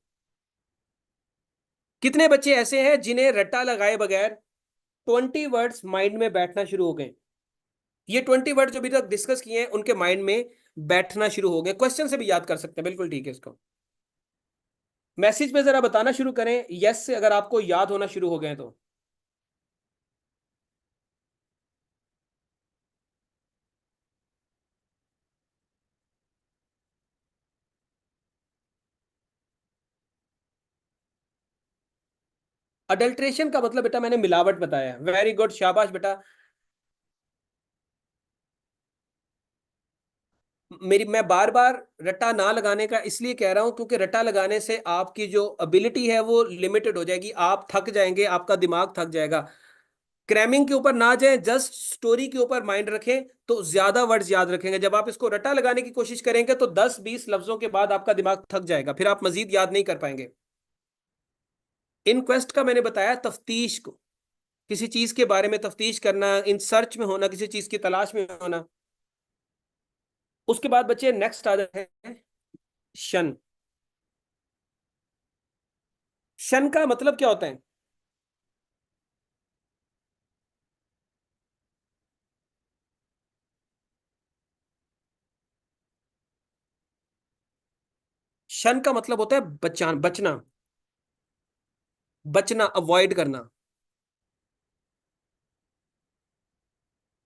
कितने बच्चे ऐसे हैं जिन्हें रट्टा लगाए बगैर 20 वर्ड्स माइंड में बैठना शुरू हो गए। ये 20 वर्ड जो अभी तक डिस्कस किए हैं उनके माइंड में बैठना शुरू हो गए। क्वेश्चन से भी याद कर सकते हैं, बिल्कुल ठीक है। इसको मैसेज पे जरा बताना शुरू करें यस से, अगर आपको याद होना शुरू हो गए तो। अडल्ट्रेशन का मतलब बेटा मैंने मिलावट बताया। वेरी गुड, शाबाश बेटा। मेरी मैं बार बार रट्टा ना लगाने का इसलिए कह रहा हूं क्योंकि रट्टा लगाने से आपकी जो एबिलिटी है वो लिमिटेड हो जाएगी, आप थक जाएंगे, आपका दिमाग थक जाएगा। क्रैमिंग के ऊपर ना जाए, जस्ट स्टोरी के ऊपर माइंड रखें तो ज्यादा वर्ड्स याद रखेंगे। जब आप इसको रट्टा लगाने की कोशिश करेंगे तो 10-20 लफ्जों के बाद आपका दिमाग थक जाएगा, फिर आप मजीद याद नहीं कर पाएंगे। इन क्वेस्ट का मैंने बताया तफ्तीश को, किसी चीज के बारे में तफ्तीश करना, इन सर्च में होना, किसी चीज की तलाश में होना। उसके बाद बच्चे नेक्स्ट आ जाते हैं शन। शन का मतलब क्या होता है? शन का मतलब होता है बचान, बचना, बचना, अवॉइड करना।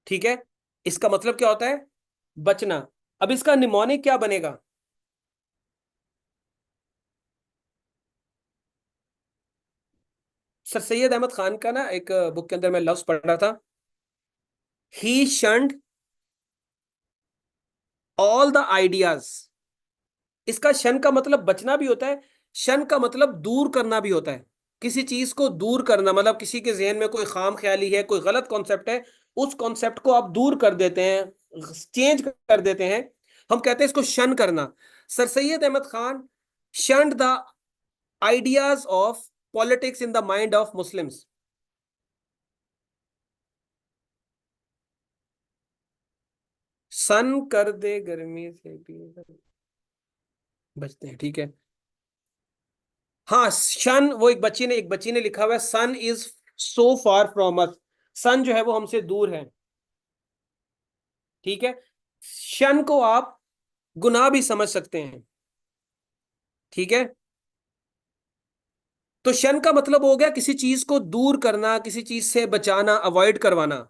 ठीक है, इसका मतलब क्या होता है? बचना। अब इसका निमोनिक क्या बनेगा? सर सैयद अहमद खान का ना एक बुक के अंदर मैं लफ्ज पढ़ रहा था, ही शंड ऑल द आइडियाज। इसका शन का मतलब बचना भी होता है, शन का मतलब दूर करना भी होता है। किसी चीज को दूर करना मतलब किसी के जहन में कोई खाम ख्याली है, कोई गलत कॉन्सेप्ट है, उस कॉन्सेप्ट को आप दूर कर देते हैं, चेंज कर देते हैं। हम कहते हैं इसको शन करना। Sir Syed Ahmad Khan shunned the ideas of politics in the mind of Muslims. सन कर दे गर्मी से भी बचते हैं, ठीक है। हाँ, शन, वो एक बच्ची ने लिखा हुआ है सन is so far from us. सन जो है वो हमसे दूर है। ठीक है, शन को आप गुनाह भी समझ सकते हैं। ठीक है, तो शन का मतलब हो गया किसी चीज को दूर करना, किसी चीज से बचाना, अवॉइड करवाना।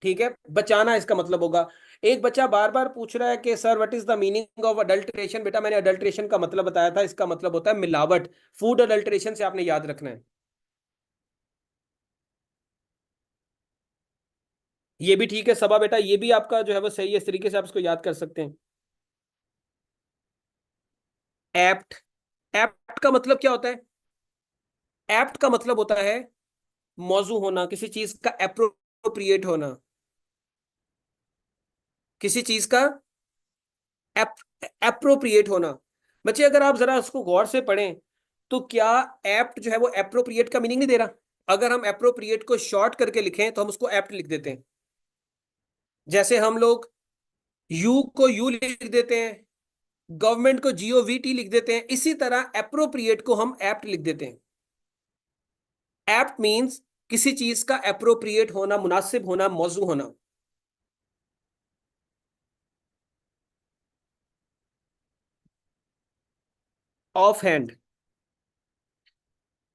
ठीक है, बचाना इसका मतलब होगा। एक बच्चा बार बार पूछ रहा है कि sir what is the meaning of adulteration. बेटा मैंने अडल्ट्रेशन का मतलब बताया था, इसका मतलब होता है मिलावट। फूड अडल्ट्रेशन से आपने याद रखना है। ये भी ठीक है सबा बेटा, ये भी आपका जो है वो सही है, इस तरीके से आप इसको याद कर सकते हैं। एप्ट, एप्ट का मतलब क्या होता है? एप्ट का मतलब होता है मौजू होना, किसी चीज का एप्रोप्रिएट होना, किसी चीज का एप्रोप्रिएट होना। बच्चे अगर आप जरा उसको गौर से पढ़ें तो क्या एप्ट जो है वो एप्रोप्रिएट का मीनिंग नहीं दे रहा? अगर हम एप्रोप्रिएट को शॉर्ट करके लिखें तो हम उसको एप्ट लिख देते हैं। जैसे हम लोग यू को यू लिख देते हैं, गवर्नमेंट को GOVT लिख देते हैं, इसी तरह एप्रोप्रिएट को हम एप्ट लिख देते हैं। एप्ट मींस किसी चीज का एप्रोप्रिएट होना, मुनासिब होना, मौजू होना। ऑफ हैंड,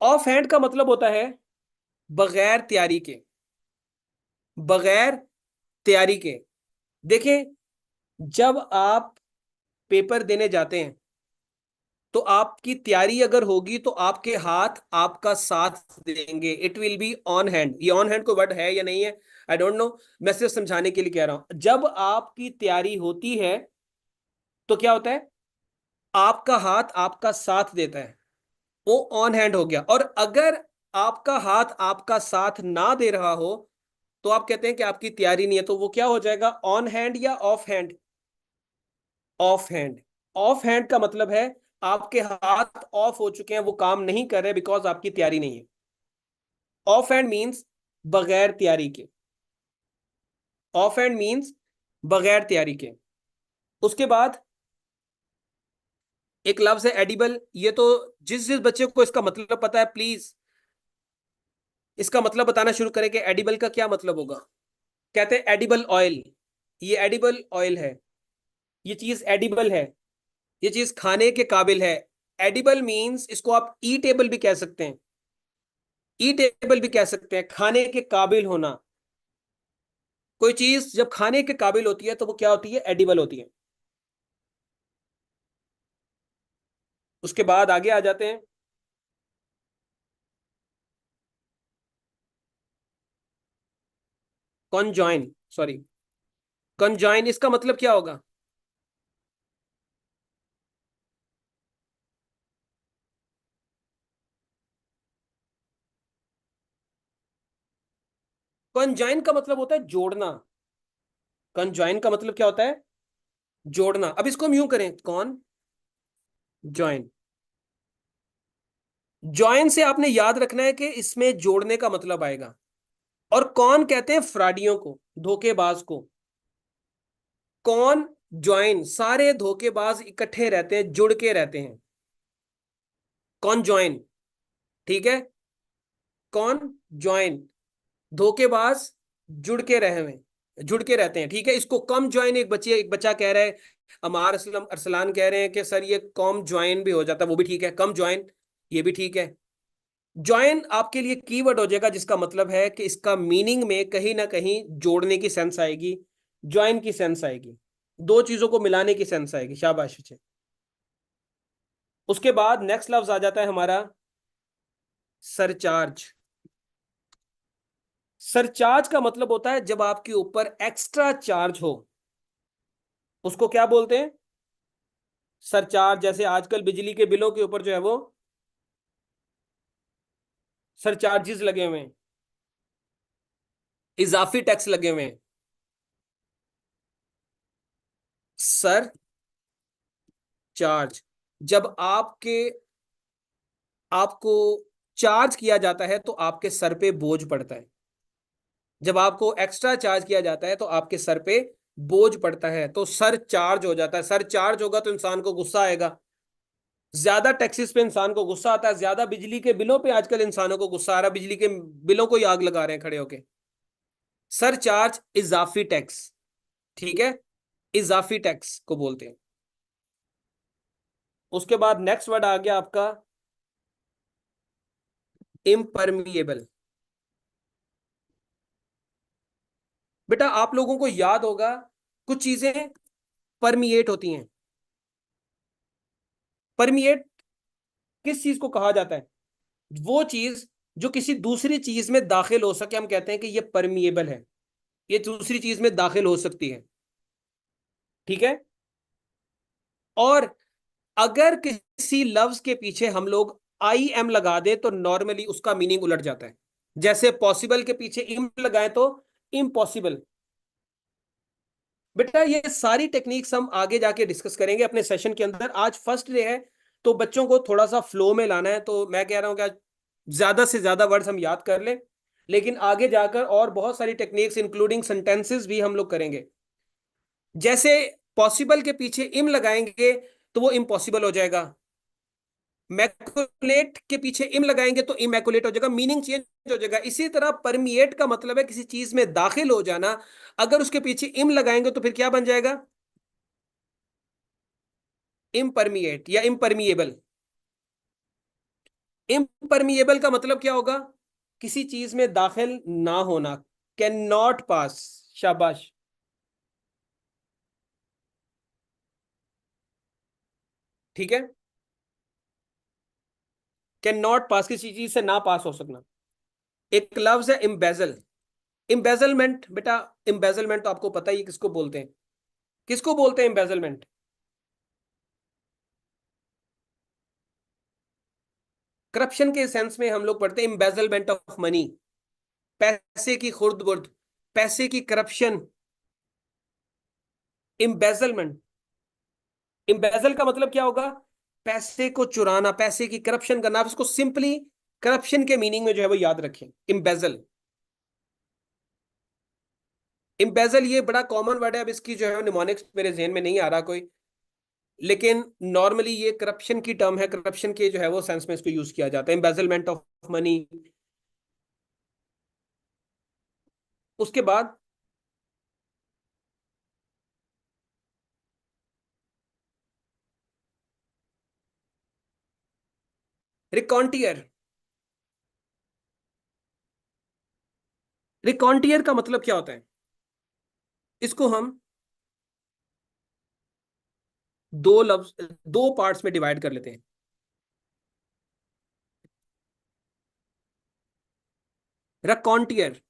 ऑफ हैंड का मतलब होता है बगैर तैयारी के, बगैर तैयारी के। देखें, जब आप पेपर देने जाते हैं तो आपकी तैयारी अगर होगी तो आपके हाथ आपका साथ देंगे, it will be on hand. ये ऑन हैंड कोई वर्ड है या नहीं है, आई डोंट नो, मैं सिर्फ समझाने के लिए कह रहा हूं। जब आपकी तैयारी होती है तो क्या होता है? आपका हाथ आपका साथ देता है, वो ऑन हैंड हो गया। और अगर आपका हाथ आपका साथ ना दे रहा हो तो आप कहते हैं कि आपकी तैयारी नहीं है, तो वो क्या हो जाएगा, ऑन हैंड या of hand? Of hand. Of hand का मतलब है आपके हाथ ऑफ हो चुके हैं, वो काम नहीं कर रहे बिकॉज आपकी तैयारी नहीं है। ऑफ हैंड मीन्स बगैर तैयारी के, ऑफ हैंड मीन्स बगैर तैयारी के। उसके बाद एक लफ्ज है एडिबल। ये तो जिस जिस बच्चे को इसका मतलब पता है प्लीज इसका मतलब बताना शुरू करें कि एडिबल का क्या मतलब होगा। कहते हैं एडिबल ऑयल, ये एडिबल ऑयल है, ये चीज एडिबल है, ये चीज खाने के काबिल है। एडिबल मींस इसको आप ईटेबल भी कह सकते हैं, ईटेबल भी कह सकते हैं, खाने के काबिल होना। कोई चीज जब खाने के काबिल होती है तो वो क्या होती है, एडिबल होती है। उसके बाद आगे आ जाते हैं। कॉन्जॉइन, सॉरी, कॉन्जॉइन इसका मतलब क्या होगा। कॉन्जॉइन का मतलब होता है जोड़ना। कॉन्जॉइन का मतलब क्या होता है, जोड़ना। अब इसको हम यूं करें, कौन ज्वाइन, ज्वाइन से आपने याद रखना है कि इसमें जोड़ने का मतलब आएगा। और कौन कहते हैं फ्रॉडियों को, धोखेबाज को। कौन ज्वाइन, सारे धोखेबाज इकट्ठे रहते हैं, जुड़ के रहते हैं। कौन ज्वाइन, ठीक है, कौन ज्वाइन, धोखेबाज जुड़ के रहे हुए, जुड़ के रहते हैं, ठीक है। इसको कम ज्वाइन, एक बच्चा कह रहा है, अमार असलम अरसलान कह रहे हैं कि सर ये कॉम ज्वाइन भी हो जाता है, वो भी ठीक है, कम ज्वाइन ये भी ठीक है। ज्वाइन आपके लिए कीवर्ड हो जाएगा, जिसका मतलब है कि इसका मीनिंग में कहीं ना कहीं जोड़ने की सेंस आएगी, ज्वाइन की सेंस आएगी, दो चीजों को मिलाने की सेंस आएगी। शाबाश बच्चे। उसके बाद नेक्स्ट लफ्ज आ जाता है हमारा सरचार्ज। सरचार्ज का मतलब होता है जब आपके ऊपर एक्स्ट्रा चार्ज हो, उसको क्या बोलते हैं, सरचार्ज। जैसे आजकल बिजली के बिलों के ऊपर जो है वो सरचार्जेस लगे हुए हैं, इजाफी टैक्स लगे हुए हैं। सर चार्ज, जब आपको चार्ज किया जाता है तो आपके सर पे बोझ पड़ता है। जब आपको एक्स्ट्रा चार्ज किया जाता है तो आपके सर पे बोझ पड़ता है, तो सर चार्ज हो जाता है। सर चार्ज होगा तो इंसान को गुस्सा आएगा, ज्यादा टैक्सेस पे इंसान को गुस्सा आता है, ज्यादा बिजली के बिलों पे आजकल इंसानों को गुस्सा आ रहा है, बिजली के बिलों को ही आग लगा रहे हैं खड़े होके। सर चार्ज इजाफी टैक्स, ठीक है, इजाफी टैक्स को बोलते हैं। उसके बाद नेक्स्ट वर्ड आ गया आपका इम्परमिएबल। बेटा आप लोगों को याद होगा, कुछ चीजें परमिएट होती हैं। परमिएट किस चीज को कहा जाता है, वो चीज जो किसी दूसरी चीज में दाखिल हो सके, हम कहते हैं कि ये परमिएबल है, ये दूसरी चीज में दाखिल हो सकती है, ठीक है। और अगर किसी लफ्ज के पीछे हम लोग आई एम लगा दें तो नॉर्मली उसका मीनिंग उलट जाता है। जैसे पॉसिबल के पीछे इम लगाए तो इम्पॉसिबल। बेटा ये सारी टेक्निक्स हम आगे जाके डिस्कस करेंगे अपने सेशन के अंदर। आज फर्स्ट डे है तो बच्चों को थोड़ा सा फ्लो में लाना है, तो मैं कह रहा हूं कि आज ज्यादा से ज्यादा वर्ड्स हम याद कर लें, लेकिन आगे जाकर और बहुत सारी टेक्निक्स इंक्लूडिंग सेंटेंसेस भी हम लोग करेंगे। जैसे पॉसिबल के पीछे इम लगाएंगे तो वो इम्पॉसिबल हो जाएगा, मैकुलेट के पीछे इम लगाएंगे तो इमैकुलेट हो जाएगा, मीनिंग चेंज हो जाएगा। इसी तरह परमिएट का मतलब है किसी चीज में दाखिल हो जाना, अगर उसके पीछे इम लगाएंगे तो फिर क्या बन जाएगा, इम्परमिएट या इम्परमिएबल। इम्परमिएबल का मतलब क्या होगा, किसी चीज में दाखिल ना होना, कैन नॉट पास। शाबाश, ठीक है, कैन नॉट पास, किसी चीज से ना पास हो सकना। एक लफ्ज है इम्बेजल, इम्बेजलमेंट। बेटा इम्बेजलमेंट तो आपको पता ही है किसको बोलते हैं, किसको बोलते हैं एम्बेजलमेंट। करप्शन के सेंस में हम लोग पढ़ते हैं एम्बेजलमेंट ऑफ मनी, पैसे की खुर्द बुर्द, पैसे की करप्शन, एम्बेजलमेंट। एम्बेजल का मतलब क्या होगा, पैसे को चुराना, पैसे की करप्शन करना। आप इसको सिंपली करप्शन के मीनिंग में जो है वो याद रखें, एम्बेजल। एम्बेजल ये बड़ा कॉमन वर्ड है, अब इसकी जो है निमोनिक्स मेरे जहन में नहीं आ रहा कोई, लेकिन नॉर्मली ये करप्शन की टर्म है, करप्शन के जो है वो सेंस में इसको यूज किया जाता है, एम्बेजलमेंट ऑफ मनी। उसके बाद रिकॉन्टियर। रिकॉन्टियर का मतलब क्या होता है? इसको हम दो लफ्ज, दो पार्ट्स में डिवाइड कर लेते हैं। रकॉन्टियर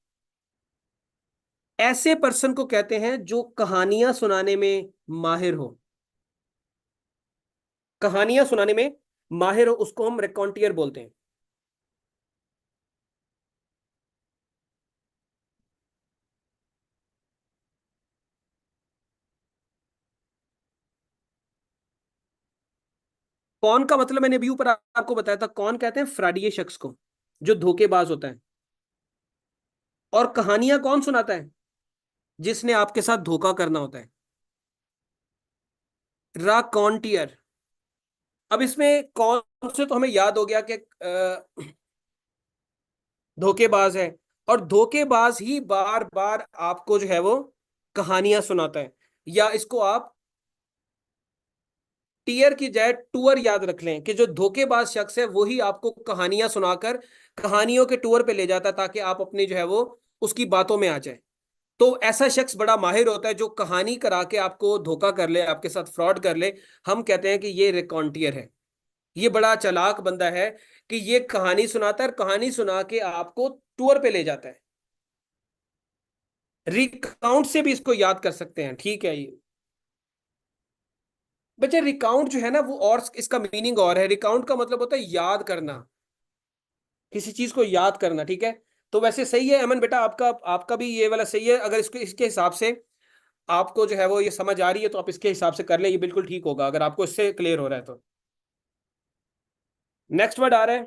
ऐसे पर्सन को कहते हैं जो कहानियां सुनाने में माहिर हो। कहानियां सुनाने में माहिर हो, उसको हम रकॉन्टियर बोलते हैं। कौन का मतलब मैंने अभी ऊपर आपको बताया था, कौन कहते हैं फ्रॉडिये शख्स को, जो धोखेबाज होता है। और कहानियां कौन सुनाता है? जिसने आपके साथ धोखा करना होता है। राकॉन्टियर। अब इसमें कौन से तो हमें याद हो गया कि धोखेबाज है। और धोखेबाज ही बार बार आपको जो है वो कहानियां सुनाता है। या इसको आप टीयर की जाए टूर याद रख लें, कि जो धोखेबाज शख्स है वही आपको कहानियां सुनाकर कहानियों के टूर पे ले जाता है, ताकि आप अपनी जो है वो उसकी बातों में आ जाए। तो ऐसा शख्स बड़ा माहिर होता है जो कहानी करा के आपको धोखा कर ले, आपके साथ फ्रॉड कर ले। हम कहते हैं कि ये रिकॉन्टियर है। ये बड़ा चालाक बंदा है कि ये कहानी सुनाता है और कहानी सुना के आपको टूर पे ले जाता है। रिकाउंट से भी इसको याद कर सकते हैं, ठीक है ये। बच्चे रिकाउंट जो है ना वो, और इसका मीनिंग और है। रिकाउंट का मतलब होता है याद करना, किसी चीज को याद करना, ठीक है। तो वैसे सही है अमन बेटा, आपका आपका भी ये वाला सही है। अगर इसको इसके हिसाब से आपको जो है वो ये समझ आ रही है तो आप इसके हिसाब से कर ले, ये बिल्कुल ठीक होगा अगर आपको इससे क्लियर हो रहा है तो। नेक्स्ट वर्ड आ रहा है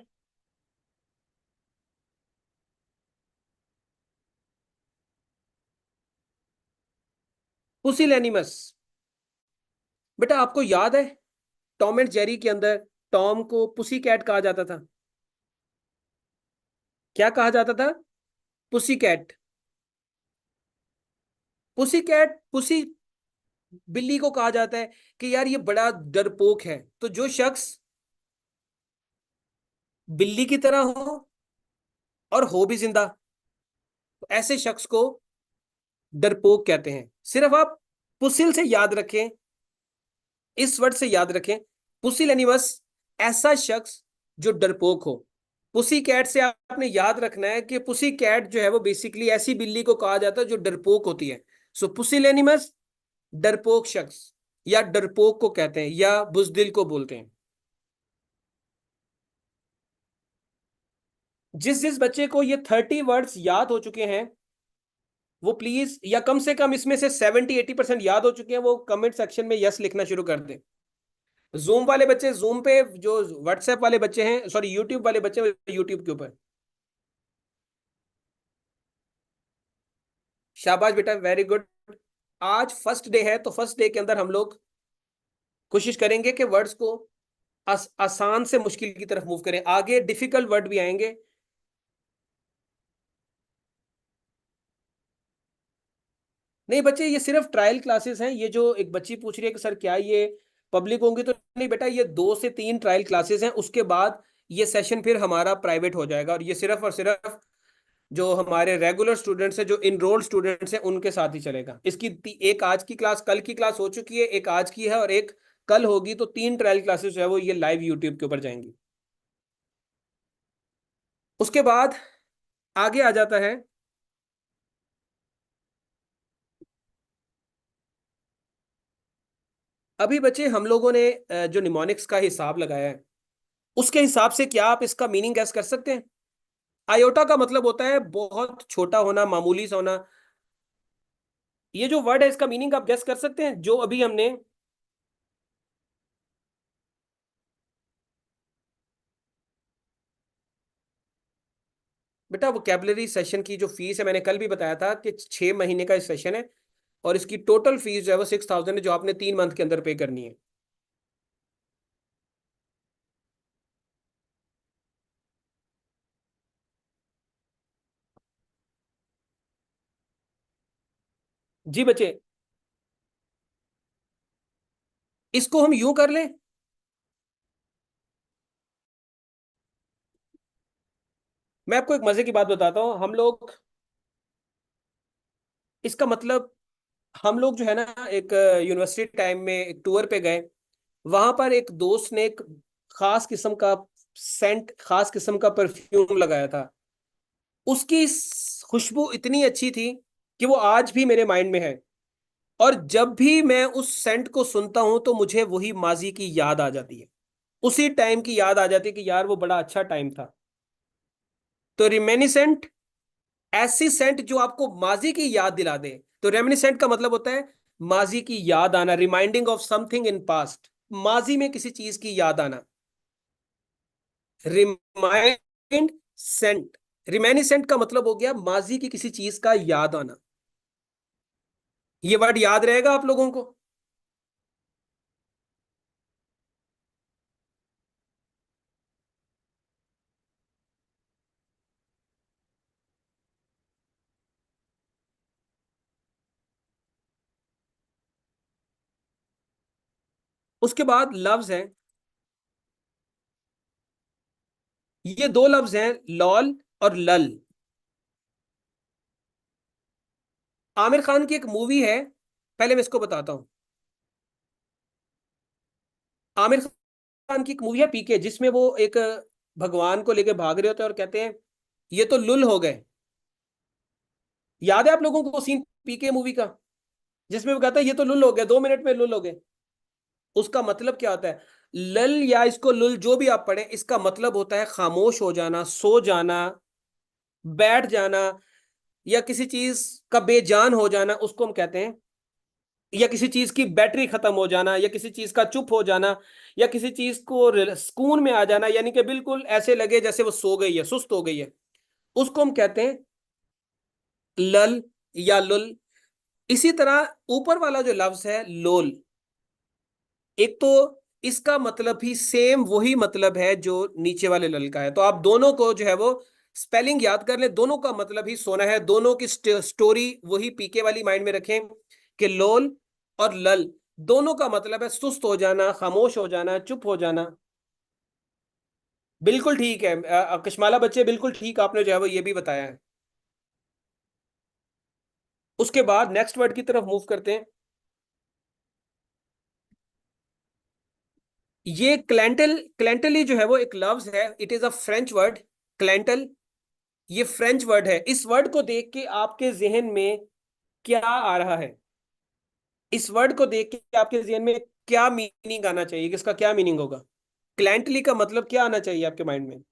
पुसिलैनिमस। बेटा आपको याद है टॉम एंड जेरी के अंदर टॉम को पुसी कैट कहा जाता था। क्या कहा जाता था? Pussy cat. Pussy cat, pussy बिल्ली को कहा जाता है कि यार ये बड़ा डरपोक है। तो जो शख्स बिल्ली की तरह हो और हो भी जिंदा, तो ऐसे शख्स को डरपोक कहते हैं। सिर्फ आप पुसिल से याद रखें, इस वर्ड से याद रखें, पुसिल एनिमस, ऐसा शख्स जो डरपोक हो। पुसी कैट से आपने याद रखना है कि पुसी कैट जो है वो बेसिकली ऐसी बिल्ली को कहा जाता है जो डरपोक होती है। सो पुसिल एनिमस डरपोक शख्स, या डरपोक को कहते हैं, या बुजदिल को बोलते हैं। जिस जिस बच्चे को ये 30 वर्ड्स याद हो चुके हैं वो प्लीज, या कम से कम इसमें से 70-80% याद हो चुके हैं, वो कमेंट सेक्शन में यस लिखना शुरू कर दें। जूम वाले बच्चे जूम पे, जो व्हाट्सएप वाले बच्चे हैं, सॉरी यूट्यूब वाले बच्चे यूट्यूब के ऊपर। शाबाश बेटा, वेरी गुड। आज फर्स्ट डे है तो फर्स्ट डे के अंदर हम लोग कोशिश करेंगे कि वर्ड्स को आसान से मुश्किल की तरफ मूव करें। आगे डिफिकल्ट वर्ड भी आएंगे। नहीं बच्चे, ये सिर्फ ट्रायल क्लासेस हैं। ये जो एक बच्ची पूछ रही है कि सर क्या ये पब्लिक होंगी, तो नहीं बेटा, ये 2 से 3 ट्रायल क्लासेस हैं। उसके बाद ये सेशन फिर हमारा प्राइवेट हो जाएगा, और ये सिर्फ और सिर्फ जो हमारे रेगुलर स्टूडेंट्स हैं, जो इनरोल्ड स्टूडेंट्स हैं, उनके साथ ही चलेगा। इसकी एक आज की क्लास, कल की क्लास हो चुकी है, एक आज की है और एक कल होगी। तो 3 ट्रायल क्लासेस जो है वो ये लाइव यूट्यूब के ऊपर जाएंगी। उसके बाद आगे आ जाता है। अभी बच्चे हम लोगों ने जो निमोनिक्स का हिसाब लगाया है, उसके हिसाब से क्या आप इसका मीनिंग गैस कर सकते हैं? आयोटा का मतलब होता है बहुत छोटा होना, मामूली सा होना। ये जो वर्ड है इसका मीनिंग आप गैस कर सकते हैं जो अभी हमने। बेटा वोकेबलरी सेशन की जो फीस है, मैंने कल भी बताया था कि 6 महीने का सेशन है, और इसकी टोटल फीस जो है वो 6,000 है, जो आपने 3 मंथ के अंदर पे करनी है। जी बच्चे, इसको हम यूं कर लें। मैं आपको एक मजे की बात बताता हूं। हम लोग, इसका मतलब, हम लोग जो है ना, एक यूनिवर्सिटी टाइम में एक टूर पे गए। वहां पर एक दोस्त ने एक खास किस्म का सेंट, खास किस्म का परफ्यूम लगाया था। उसकी खुशबू इतनी अच्छी थी कि वो आज भी मेरे माइंड में है। और जब भी मैं उस सेंट को सुनता हूं तो मुझे वही माजी की याद आ जाती है। उसी टाइम की याद आ जाती है कि यार वो बड़ा अच्छा टाइम था। तो रिमेनिसेंट, ऐसी सेंट जो आपको माजी की याद दिला दे। तो रेमिनिसेंट का मतलब होता है माजी की याद आना, reminding of something in past. माजी में किसी चीज की याद आना। रिमाइंड सेंट, रिमेनिसेंट का मतलब हो गया माजी की किसी चीज का याद आना। ये वर्ड याद रहेगा आप लोगों को। उसके बाद लफ्ज हैं, ये दो लफ्ज हैं, लॉल और लल। आमिर खान की एक मूवी है, पहले मैं इसको बताता हूं। आमिर खान की एक मूवी है पीके, जिसमें वो एक भगवान को लेके भाग रहे होते हैं और कहते हैं ये तो लुल हो गए। याद है आप लोगों को सीन पीके मूवी का, जिसमें वो कहता है ये तो लुल हो गए, 2 मिनट में लुल हो गए। उसका मतलब क्या होता है? लल या इसको लुल जो भी आप पढ़ें, इसका मतलब होता है खामोश हो जाना, सो जाना, बैठ जाना, या किसी चीज का बेजान हो जाना, उसको हम कहते हैं। या किसी चीज की बैटरी खत्म हो जाना, या किसी चीज का चुप हो जाना, या किसी चीज को सुकून में आ जाना, यानी कि बिल्कुल ऐसे लगे जैसे वो सो गई है, सुस्त हो गई है, उसको हम कहते हैं लल या लुल। इसी तरह ऊपर वाला जो लफ्ज है लोल, एक तो इसका मतलब ही सेम वही मतलब है जो नीचे वाले लल का है। तो आप दोनों को जो है वो स्पेलिंग याद कर ले, दोनों का मतलब ही सोना है। दोनों की स्टोरी वही पीके वाली माइंड में रखें कि लोल और लल, दोनों का मतलब है सुस्त हो जाना, खामोश हो जाना, चुप हो जाना। बिल्कुल ठीक है कश्माला बच्चे, बिल्कुल ठीक आपने जो है वो ये भी बताया है। उसके बाद नेक्स्ट वर्ड की तरफ मूव करते हैं। ये क्लैंटल, क्लैंटली जो है वो एक लफ्ज है, it is a French word. Clientele, ये फ्रेंच वर्ड है। इस वर्ड को देख के आपके जहन में क्या आ रहा है? इस वर्ड को देख के आपके जहन में क्या मीनिंग आना चाहिए, किसका क्या मीनिंग होगा? क्लाइंटली का मतलब क्या आना चाहिए आपके माइंड में?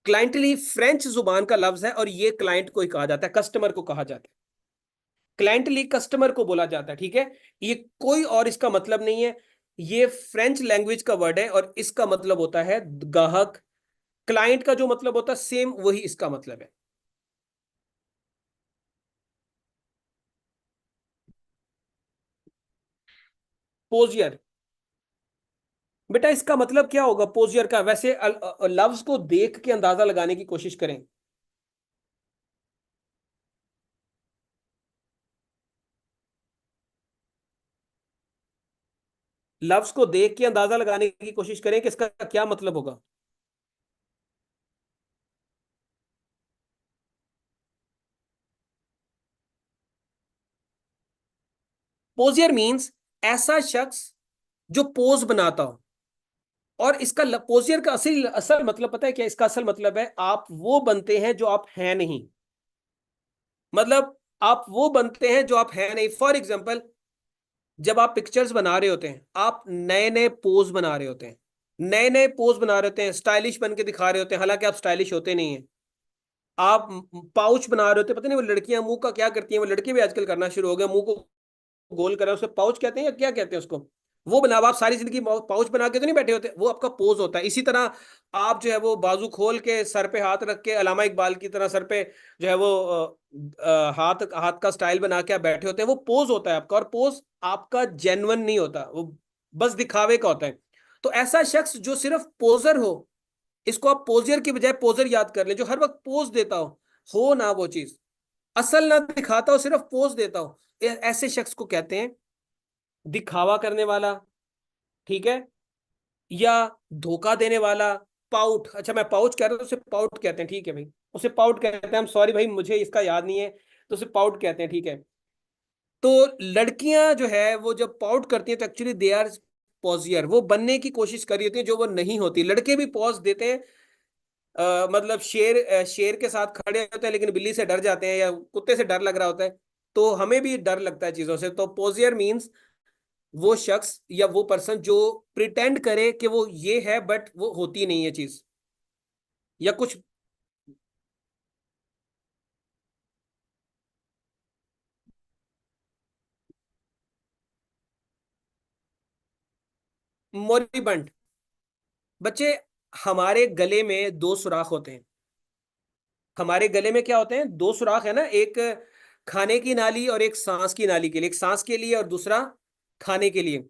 क्लाइंटली फ्रेंच जुबान का लफ्ज है, और ये क्लाइंट को ही कहा जाता है, कस्टमर को कहा जाता है। क्लाइंटली कस्टमर को बोला जाता है, ठीक है। ये कोई और इसका मतलब नहीं है। ये फ्रेंच लैंग्वेज का वर्ड है और इसका मतलब होता है ग्राहक। क्लाइंट का जो मतलब होता है सेम वही इसका मतलब है। पोजियर, बेटा इसका मतलब क्या होगा पोजियर का? वैसे लफ्ज को देख के अंदाजा लगाने की कोशिश करें। लफ्ज को देख के अंदाजा लगाने की कोशिश करें कि इसका क्या मतलब होगा। पोजियर मींस ऐसा शख्स जो पोज बनाता हो। और इसका पोजियर का असल असल मतलब पता है क्या? इसका असल मतलब है आप वो बनते हैं जो आप हैं नहीं। मतलब आप वो बनते हैं जो आप हैं नहीं। फॉर एग्जाम्पल, जब आप पिक्चर्स बना रहे होते हैं, आप नए नए पोज बना रहे होते हैं, नए नए पोज बना रहे होते हैं, स्टाइलिश बन के दिखा रहे होते हैं, हालांकि आप स्टाइलिश होते नहीं हैं। आप पाउच बना रहे होते हैं, पता नहीं वो लड़कियां मुंह का क्या करती हैं, वो लड़के भी आजकल करना शुरू हो गए, मुंह को गोल करा उसे पाउच कहते हैं या क्या कहते हैं उसको। वो बना, आप सारी जिंदगी पाउच बना के तो नहीं बैठे होते, वो आपका पोज होता है। इसी तरह आप जो है वो बाजू खोल के सर पे हाथ रख के अलामा इकबाल की तरह सर पे जो है वो हाथ हाथ का स्टाइल बना के आप बैठे होते हैं, वो पोज होता है आपका। और पोज आपका जेन्युइन नहीं होता, वो बस दिखावे का होता है। तो ऐसा शख्स जो सिर्फ पोजर हो, इसको आप पोजियर की बजाय पोजर याद कर ले, जो हर वक्त पोज देता हो ना वो चीज, असल ना दिखाता हो, सिर्फ पोज देता हो, ऐसे शख्स को कहते हैं दिखावा करने वाला, ठीक है, या धोखा देने वाला। पाउट, अच्छा मैं पाउच कह रहा हूँ, उसे पाउट कहते हैं, ठीक है भाई, उसे पाउट कहते हैं, हम सॉरी भाई मुझे इसका याद नहीं है, तो उसे पाउट कहते हैं, ठीक है। तो लड़कियां जो है वो जब पाउट करती हैं तो एक्चुअली दे आर पॉजियर, वो बनने की कोशिश कर रही होती है जो वो नहीं होती। लड़के भी पॉज देते हैं, मतलब शेर के साथ खड़े होते हैं लेकिन बिल्ली से डर जाते हैं या कुत्ते से डर लग रहा होता है, तो हमें भी डर लगता है चीजों से। तो पोजियर मीन्स वो शख्स या वो पर्सन जो प्रिटेंड करे कि वो ये है बट वो होती नहीं है चीज, या कुछ। मोरिबंड। बच्चे, हमारे गले में दो सुराख होते हैं। हमारे गले में क्या होते हैं? दो सुराख है ना, एक खाने की नाली और एक सांस की नाली के लिए, एक सांस के लिए और दूसरा खाने के लिए।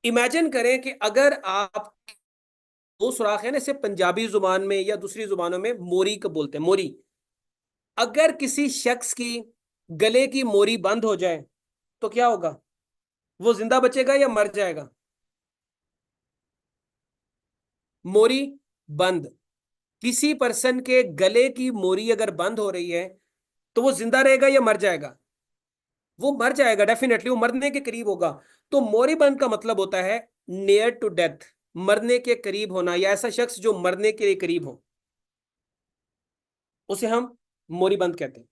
इमेजिन करें कि अगर आप, दो सुराख है ना, इसे पंजाबी जुबान में या दूसरी जुबानों में मोरी को बोलते हैं, मोरी। अगर किसी शख्स की गले की मोरी बंद हो जाए तो क्या होगा? वो जिंदा बचेगा या मर जाएगा? मोरी बंद। किसी पर्सन के गले की मोरी अगर बंद हो रही है तो वो जिंदा रहेगा या मर जाएगा? वो मर जाएगा डेफिनेटली, वो मरने के करीब होगा। तो मोरीबंद का मतलब होता है नियर टू डेथ, मरने के करीब होना, या ऐसा शख्स जो मरने के करीब हो, उसे हम मोरीबंद कहते हैं।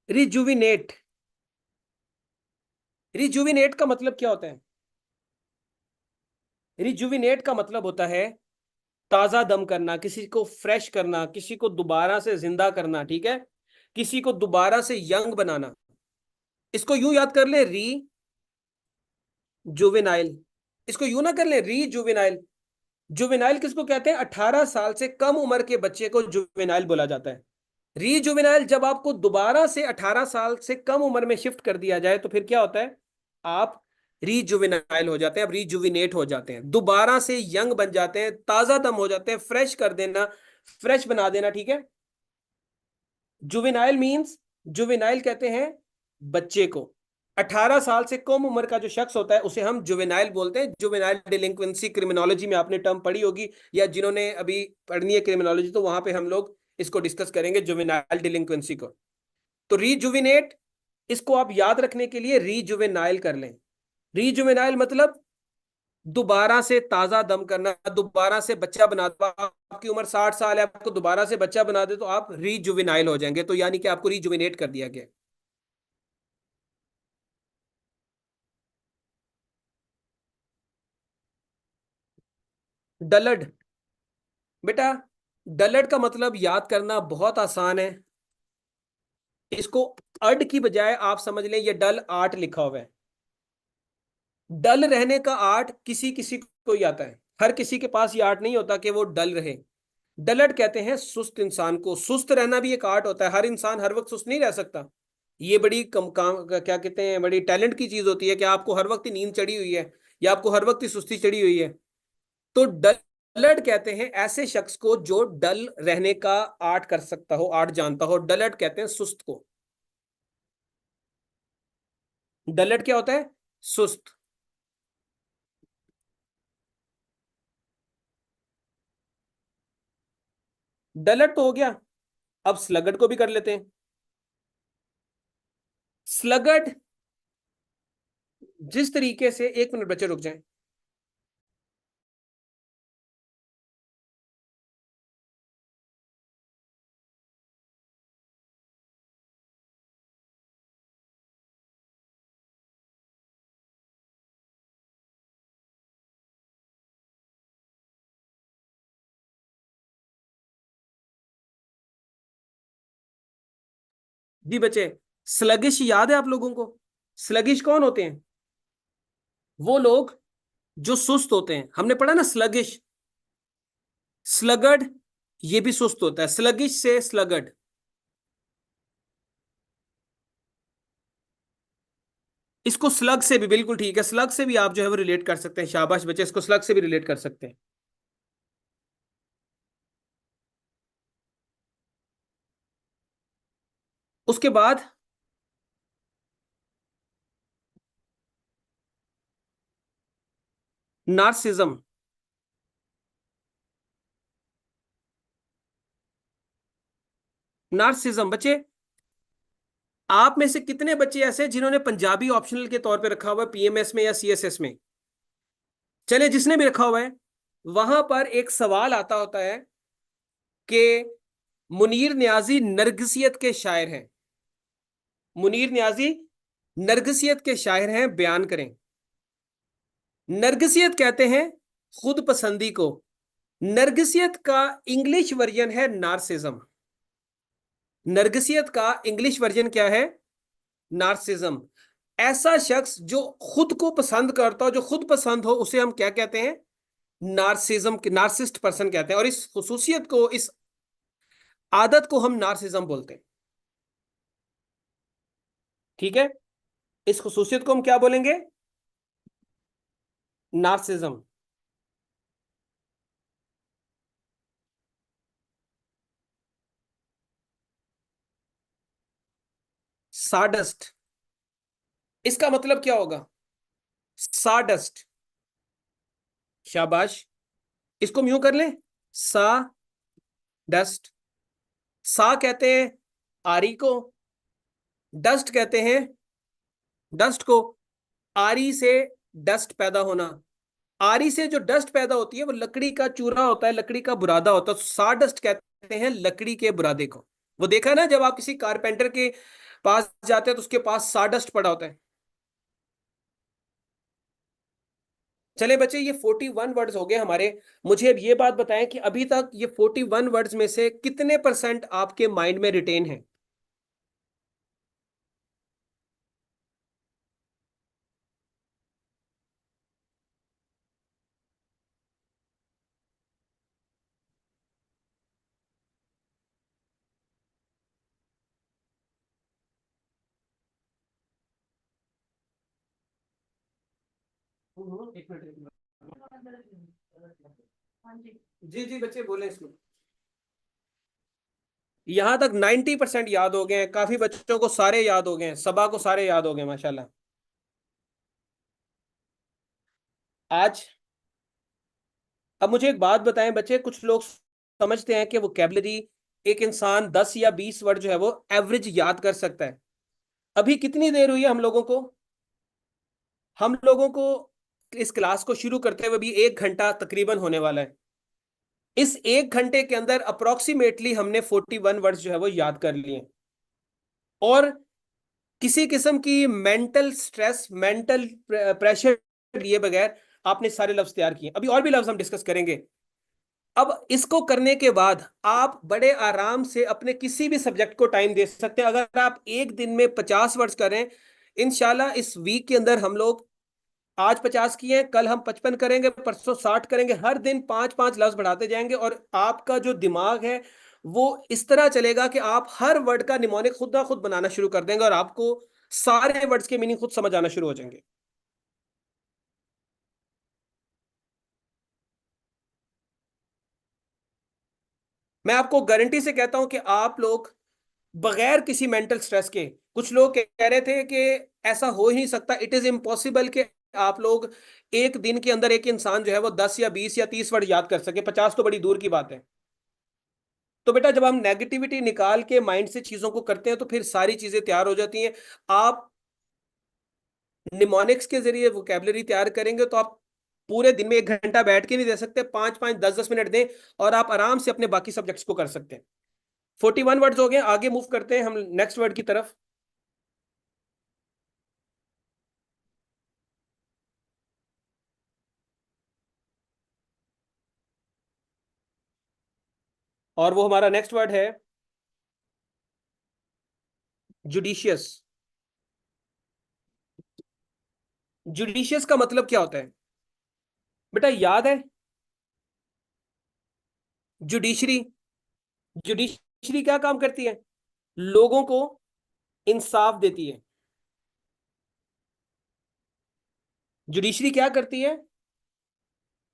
रिजुविनेट। रिजुविनेट का मतलब क्या होता है? रिजुविनेट का मतलब होता है ताजा दम करना, किसी को फ्रेश करना, किसी को दोबारा से जिंदा करना, ठीक है, किसी को दोबारा से यंग बनाना। इसको यूं याद कर ले, री जुवेनाइल। इसको यूं ना कर ले, री जुवेनाइल। जुवेनाइल किसको कहते हैं? 18 साल से कम उम्र के बच्चे को जुवेनाइल बोला जाता है। री जुवेनाइल, जब आपको दोबारा से 18 साल से कम उम्र में शिफ्ट कर दिया जाए तो फिर क्या होता है? आप रीजुवेनाइल हो जाते हैं, आप रीजुविनेट हो जाते हैं, दोबारा से यंग बन जाते हैं, ताजा दम हो जाते हैं, फ्रेश कर देना, फ्रेश बना देना, ठीक है। जुवेनाइल मींस, जुवेनाइल कहते हैं बच्चे को। 18 साल से कम उम्र का जो शख्स होता है उसे हम जुवेनाइल बोलते हैं। जुवेनाइल डिलिंक्वेंसी क्रिमिनोलॉजी में आपने टर्म पढ़ी होगी, या जिन्होंने अभी पढ़नी है क्रिमिनोलॉजी तो वहां पे हम लोग इसको डिस्कस करेंगे, जुवेनाइल डिलिंक्वेंसी को। तो रीजुविनेट, इसको आप याद रखने के लिए रीजुवेनाइल कर लें। रीजुवेनाइल मतलब दोबारा से ताजा दम करना, दोबारा से बच्चा बना दो। आपकी उम्र 60 साल है, आपको दोबारा से बच्चा बना दे तो आप रीजुवेनाइल हो जाएंगे, तो यानी कि आपको रीजुविनेट कर दिया गया। डलड। बेटा, डलड का मतलब याद करना बहुत आसान है। इसको अड की बजाय आप समझ लें ये डल आर्ट लिखा हुआ है। डल रहने का आर्ट किसी किसी को ही आता है, हर किसी के पास ये आर्ट नहीं होता कि वो डल रहे। डलड कहते हैं सुस्त इंसान को। सुस्त रहना भी एक आर्ट होता है, हर इंसान हर वक्त सुस्त नहीं रह सकता। ये बड़ी कम काम, क्या कहते हैं, बड़ी टैलेंट की चीज होती है कि आपको हर वक्त ही नींद चढ़ी हुई है या आपको हर वक्त ही सुस्ती चढ़ी हुई है। तो डलड कहते हैं ऐसे शख्स को जो डल रहने का आर्ट कर सकता हो, आर्ट जानता हो। डलड कहते हैं सुस्त को। डलड क्या होता है? सुस्त। डलड तो हो गया, अब स्लगड को भी कर लेते हैं। स्लगड, जिस तरीके से, एक मिनट बच्चे रुक जाएं। जी बच्चे, स्लगिश याद है आप लोगों को? स्लगिश कौन होते हैं? वो लोग जो सुस्त होते हैं, हमने पढ़ा ना स्लगिश, स्लगड, ये भी सुस्त होता है, स्लगिश से स्लगड। इसको स्लग से भी, बिल्कुल ठीक है, स्लग से भी आप जो है वो रिलेट कर सकते हैं, शाबाश बच्चे, इसको स्लग से भी रिलेट कर सकते हैं। उसके बाद नार्सिज्म। नार्सिज्म बच्चे, आप में से कितने बच्चे ऐसे हैं जिन्होंने पंजाबी ऑप्शनल के तौर पे रखा हुआ है पीएमएस में या सीएसएस में? चले, जिसने भी रखा हुआ है, वहां पर एक सवाल आता होता है कि मुनीर न्याजी नरगिसियत के शायर हैं, मुनीर न्याजी नरगिसियत के शायर हैं, बयान करें। नरगिसियत कहते हैं खुद पसंदी को, नरगिसियत का इंग्लिश वर्जन है नार्सिज्म। नरगिसियत का इंग्लिश वर्जन क्या है? नार्सिज्म। ऐसा शख्स जो खुद को पसंद करता हो, जो खुद पसंद हो, उसे हम क्या कहते हैं? नार्सिज्म, नार्सिस्ट पर्सन कहते हैं, और इस खुसूसियत को, इस आदत को हम नार्सिज्म बोलते हैं। ठीक है, इस खुसूसियत को हम क्या बोलेंगे? नार्सिज्म। साडस्ट, इसका मतलब क्या होगा? साडस्ट, शाबाश। इसको हम यूं कर लें, सा डस्ट। सा कहते हैं आरी को, डस्ट कहते हैं डस्ट को। आरी से डस्ट पैदा होना, आरी से जो डस्ट पैदा होती है वो लकड़ी का चूरा होता है, लकड़ी का बुरादा होता है, तो साडस्ट कहते हैं लकड़ी के बुरादे को। वो देखा ना, जब आप किसी कारपेंटर के पास जाते हैं तो उसके पास साडस्ट पड़ा होता है। चले बच्चे, ये 41 वर्ड्स हो गए हमारे। मुझे अब ये बात बताएं कि अभी तक ये 41 वर्ड्स में से कितने परसेंट आपके माइंड में रिटेन है? एक मिनट, एक मिनट। जी जी बच्चे बोले इसमें। यहां तक 90% याद हो गए हैं, काफी बच्चों को सारे याद हो गए हैं, सबा को सारे याद हो गए माशाल्लाह। आज, अब मुझे एक बात बताएं बच्चे, कुछ लोग समझते हैं कि वोकैबुलरी, एक इंसान 10 या 20 वर्ड जो है वो एवरेज याद कर सकता है। अभी कितनी देर हुई है हम लोगों को? हम लोगों को इस क्लास को शुरू करते हुए भी 1 घंटा तकरीबन होने वाला है। इस 1 घंटे के अंदर अप्रोक्सीमेटली हमने 41 वर्ड्स जो है वो याद कर लिए, और किसी किस्म की मेंटल स्ट्रेस, मेंटल प्रेशर लिए बगैर आपने सारे लफ्ज तैयार किए। अभी और भी लफ्ज हम डिस्कस करेंगे। अब इसको करने के बाद आप बड़े आराम से अपने किसी भी सब्जेक्ट को टाइम दे सकते हैं। अगर आप एक दिन में 50 वर्ड्स करें, इंशाल्लाह इस वीक के अंदर हम लोग, आज 50 किए हैं, कल हम 55 करेंगे, परसों 60 करेंगे, हर दिन 5 5 लफ्ज बढ़ाते जाएंगे, और आपका जो दिमाग है वो इस तरह चलेगा कि आप हर वर्ड का निमोनिक खुद ना खुद बनाना शुरू कर देंगे, और आपको सारे वर्ड्स के मीनिंग खुद समझ आना शुरू हो जाएंगे। मैं आपको गारंटी से कहता हूं कि आप लोग बगैर किसी मेंटल स्ट्रेस के, कुछ लोग कह रहे थे कि ऐसा हो ही नहीं सकता, इट इज इम्पॉसिबल कि आप लोग एक दिन के अंदर एक इंसान जो है वो 10 या 20 या 30 वर्ड याद कर सके, 50 तो बड़ी दूर की बात है। तो बेटा, जब हम नेगेटिविटी निकाल के माइंड से चीजों को करते हैं तो फिर सारी चीजें तैयार हो जाती हैं। आप निमोनिक्स के जरिए वोकेबलरी तैयार करेंगे तो आप पूरे दिन में 1 घंटा बैठ के नहीं दे सकते, 5 5 10 10 मिनट दें, और आप आराम से अपने बाकी सब्जेक्ट्स को कर सकते हैं। 41 वर्ड्स हो गए, आगे मूव करते हैं हम नेक्स्ट वर्ड की तरफ। और वो हमारा नेक्स्ट वर्ड है जुडिशियस। जुडिशियस का मतलब क्या होता है? बेटा याद है जुडिशरी, जुडिशरी क्या काम करती है? लोगों को इंसाफ देती है। जुडिशरी क्या करती है?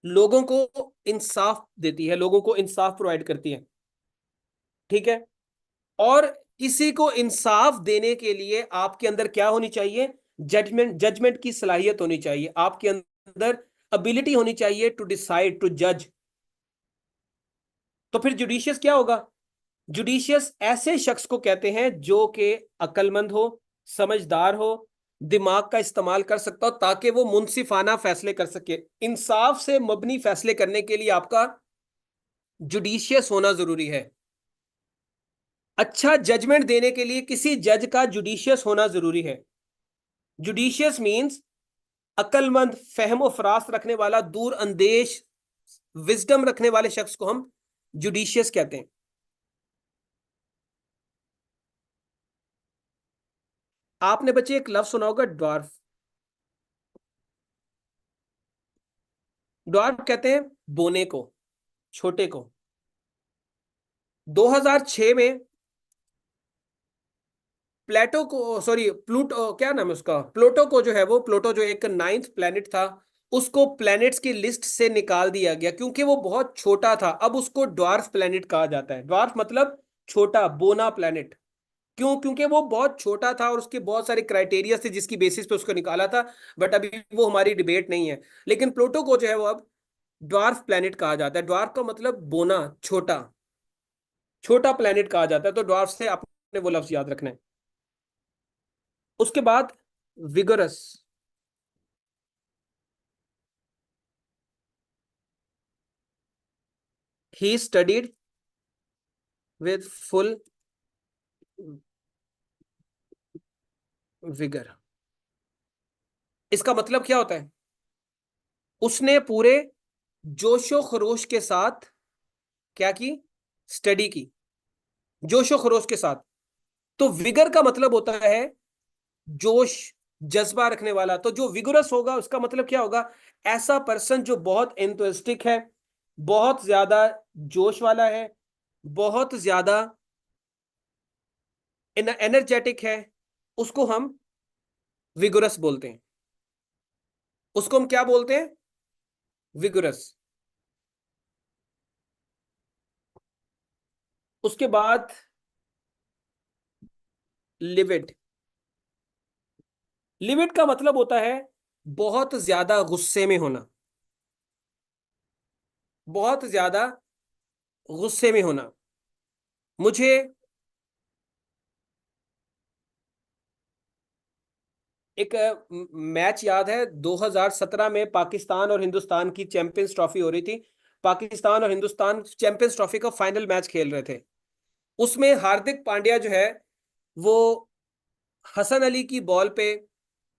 लोगों को इंसाफ देती है, लोगों को इंसाफ प्रोवाइड करती है। ठीक है। और किसी को इंसाफ देने के लिए आपके अंदर क्या होनी चाहिए? जजमेंट की सलाहियत होनी चाहिए आपके अंदर, एबिलिटी होनी चाहिए टू डिसाइड, टू जज। तो फिर जुडिशियस क्या होगा? जुडिशियस ऐसे शख्स को कहते हैं जो कि अक्लमंद हो, समझदार हो, दिमाग का इस्तेमाल कर सकता हो, ताकि वो मुनसिफाना फैसले कर सके। इंसाफ से मबनी फैसले करने के लिए आपका जुडिशियस होना जरूरी है। अच्छा जजमेंट देने के लिए किसी जज का जुडिशियस होना जरूरी है। जुडिशियस मींस अक्लमंद, फहम फरास्त रखने वाला, दूर अंदेश, विजडम रखने वाले शख्स को हम जुडिशियस कहते हैं। आपने बच्चे एक लफ्ज सुना होगा, ड्वार्फ। ड्वार्फ कहते हैं बोने को, छोटे को। 2006 में प्लेटो को, सॉरी प्लूटो, क्या नाम है उसका, प्लूटो को जो है वो, प्लूटो जो एक नाइन्थ प्लेनेट था, उसको प्लैनेट्स की लिस्ट से निकाल दिया गया क्योंकि वो बहुत छोटा था। अब उसको ड्वार्फ प्लैनेट कहा जाता है। ड्वार्फ मतलब छोटा, बोना प्लैनेट। क्यों? क्योंकि वो बहुत छोटा था और उसके बहुत सारे क्राइटेरिया थे जिसकी बेसिस पे उसको निकाला था। बट अभी वो हमारी डिबेट नहीं है। लेकिन प्लूटो को जो है वो अब ड्वार्फ प्लैनेट कहा जाता है। ड्वार्फ का मतलब बोना, छोटा, छोटा प्लैनेट कहा जाता है। तो ड्वार्फ से आपने वो लफ्ज याद रखना है। उसके बाद vigorous. He studied with full vigour. इसका मतलब क्या होता है? उसने पूरे जोशो खरोश के साथ क्या की? स्टडी की, जोशो खरोश के साथ। तो विगर का मतलब होता है जोश, जज्बा रखने वाला। तो जो विगुरस होगा उसका मतलब क्या होगा? ऐसा पर्सन जो बहुत एंथुसिस्टिक है, बहुत ज्यादा जोश वाला है, बहुत ज्यादा एनर्जेटिक है, उसको हम विगुरस बोलते हैं। उसको हम क्या बोलते हैं? विगुरस। उसके बाद लिविड। लिविड का मतलब होता है बहुत ज्यादा गुस्से में होना, बहुत ज्यादा गुस्से में होना। मुझे एक मैच याद है, 2017 में पाकिस्तान और हिंदुस्तान की चैंपियंस ट्रॉफी हो रही थी। पाकिस्तान और हिंदुस्तान चैंपियंस ट्रॉफी का फाइनल मैच खेल रहे थे। उसमें हार्दिक पांड्या जो है वो हसन अली की बॉल पे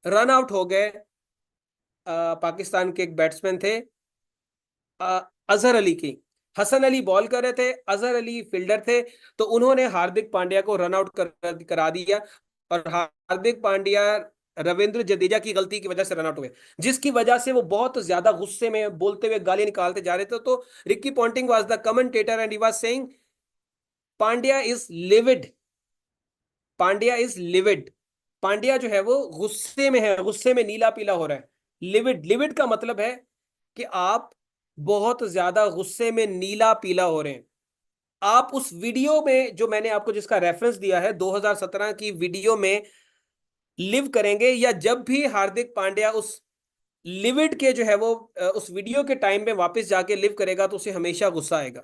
रन आउट हो गए। पाकिस्तान के एक बैट्समैन थे, अजहर अली की। हसन अली बॉल कर रहे थे, अजहर अली फील्डर थे। तो उन्होंने हार्दिक पांड्या को रन आउट करा दिया। और हार्दिक पांड्या रविंद्र जडेजा की गलती की वजह से रन आउट हुए, जिसकी वजह से वो बहुत ज्यादा गुस्से में बोलते हुए गालियां निकालते जा रहे थे। तो Ricky Ponting was the commentator and he was saying Pandya is livid, Pandya is livid. Pandya जो है वो गुस्से में है, गुस्से में नीला पीला हो रहा है। लिविड, लिविड का मतलब है कि आप बहुत ज्यादा गुस्से में नीला पीला हो रहे हैं। आप उस वीडियो में जो मैंने आपको जिसका रेफरेंस दिया है 2017 की वीडियो में लिव करेंगे, या जब भी हार्दिक पांड्या उस लिविड के जो है वो उस वीडियो के टाइम में वापस जाके लिव करेगा, तो उसे हमेशा गुस्सा आएगा।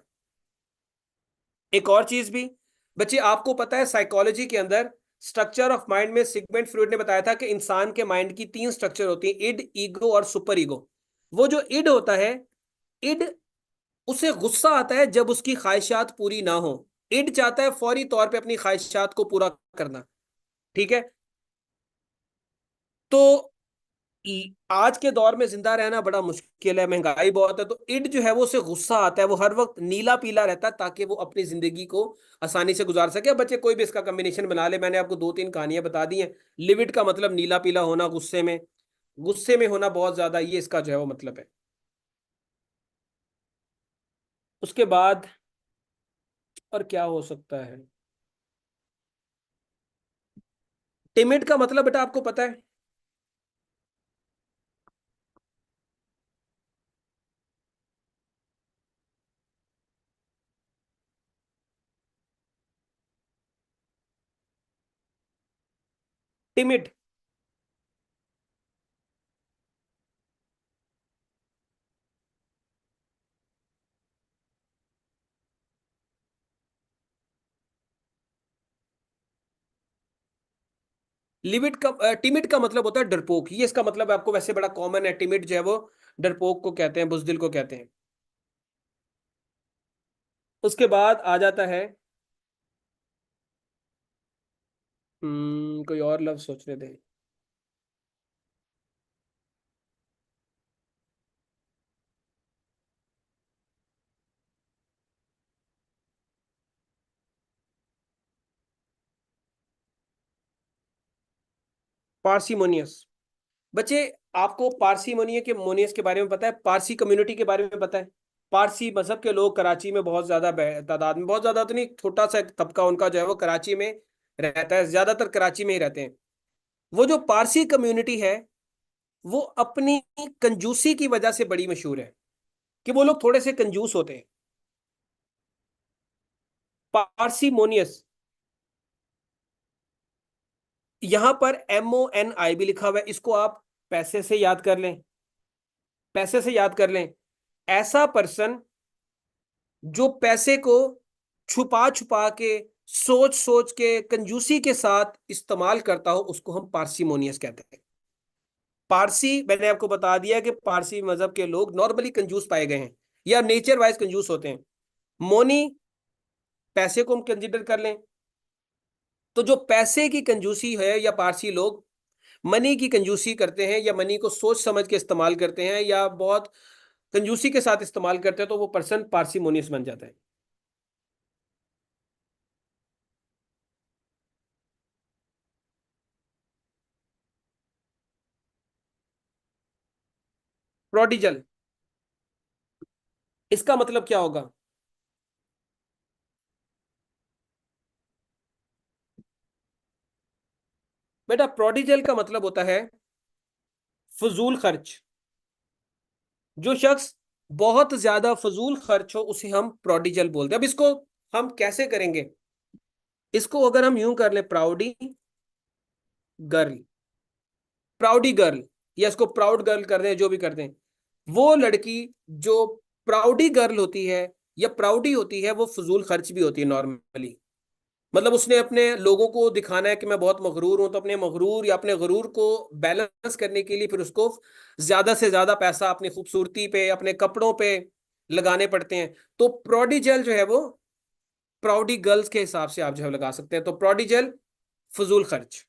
एक और चीज भी बच्चे, आपको पता है साइकोलॉजी के अंदर स्ट्रक्चर ऑफ माइंड में सिगमेंट फ्रॉयड ने बताया था कि इंसान के माइंड की 3 स्ट्रक्चर होती है, इड, ईगो और सुपर ईगो। वो जो इड होता है, इड, उसे गुस्सा आता है जब उसकी ख्वाहिशात पूरी ना हो। इड चाहता है फौरी तौर पे अपनी ख्वाहिशात को पूरा करना। ठीक है। तो आज के दौर में जिंदा रहना बड़ा मुश्किल है, महंगाई बहुत है। तो इड जो है वो उसे गुस्सा आता है, वो हर वक्त नीला पीला रहता है ताकि वो अपनी जिंदगी को आसानी से गुजार सके। बच्चे कोई भी इसका कॉम्बिनेशन बना ले, मैंने आपको 2-3 कहानियां बता दी हैं। लिविड का मतलब नीला पीला होना, गुस्से में, गुस्से में होना बहुत ज्यादा, ये इसका जो है वो मतलब है। उसके बाद और क्या हो सकता है? टिमिड का मतलब बेटा आपको पता है? टिमिड। लिमिट का टिमिड का मतलब होता है डरपोक, ये इसका मतलब है, आपको वैसे बड़ा कॉमन है, टिमिड जो है वो डरपोक को कहते हैं, बुजदिल को कहते हैं। उसके बाद आ जाता है, कोई और लफ्ज सोचने दें। पार्सिमोनियस। बच्चे, आपको पार्सिमोनिया के मोनियस के बारे में पता है? पारसी कम्युनिटी के बारे में पता है? पारसी मजहब के लोग कराची में बहुत ज्यादा तादाद में, बहुत ज्यादा तो नहीं, छोटा सा एक तबका उनका जो है वो कराची में रहता है, ज्यादातर कराची में ही रहते हैं। वो जो पारसी कम्युनिटी है, वो अपनी कंजूसी की वजह से बड़ी मशहूर है, कि वो लोग थोड़े से कंजूस होते हैं। पार्सिमोनियस। यहां पर MONI भी लिखा हुआ है, इसको आप पैसे से याद कर लें, पैसे से याद कर लें। ऐसा पर्सन जो पैसे को छुपा छुपा के, सोच सोच के, कंजूसी के साथ इस्तेमाल करता हो, उसको हम पार्सिमोनियस कहते हैं। पारसी, मैंने आपको बता दिया कि पारसी मजहब के लोग नॉर्मली कंजूस पाए गए हैं, या नेचर वाइज कंजूस होते हैं। मोनी, पैसे को हम कंसिडर कर लें, तो जो पैसे की कंजूसी है, या पारसी लोग मनी की कंजूसी करते हैं, या मनी को सोच समझ के इस्तेमाल करते हैं, या बहुत कंजूसी के साथ इस्तेमाल करते हैं, तो वो पर्सन पार्सिमोनियस बन जाता है। प्रोडिजल, इसका मतलब क्या होगा? बेटा प्रोडिजल का मतलब होता है फजूल खर्च। जो शख्स बहुत ज्यादा फजूल खर्च हो, उसे हम प्रोडिजल बोलते हैं। अब इसको हम कैसे करेंगे? इसको अगर हम यूं कर ले, प्राउडी गर्ल, प्राउडी गर्ल, या इसको प्राउड गर्ल कर दें, जो भी कर दें, वो लड़की जो प्राउडी गर्ल होती है, या प्राउडी होती है, वो फजूल खर्च भी होती है नॉर्मली। मतलब उसने अपने लोगों को दिखाना है कि मैं बहुत मगरूर हूं, तो अपने मगरूर या अपने गरूर को बैलेंस करने के लिए फिर उसको ज्यादा से ज्यादा पैसा अपनी खूबसूरती पे, अपने कपड़ों पे लगाने पड़ते हैं। तो प्रोडिजल जो है वो प्राउडी गर्ल्स के हिसाब से आप जो है लगा सकते हैं। तो प्रोडिजल, फजूल खर्च।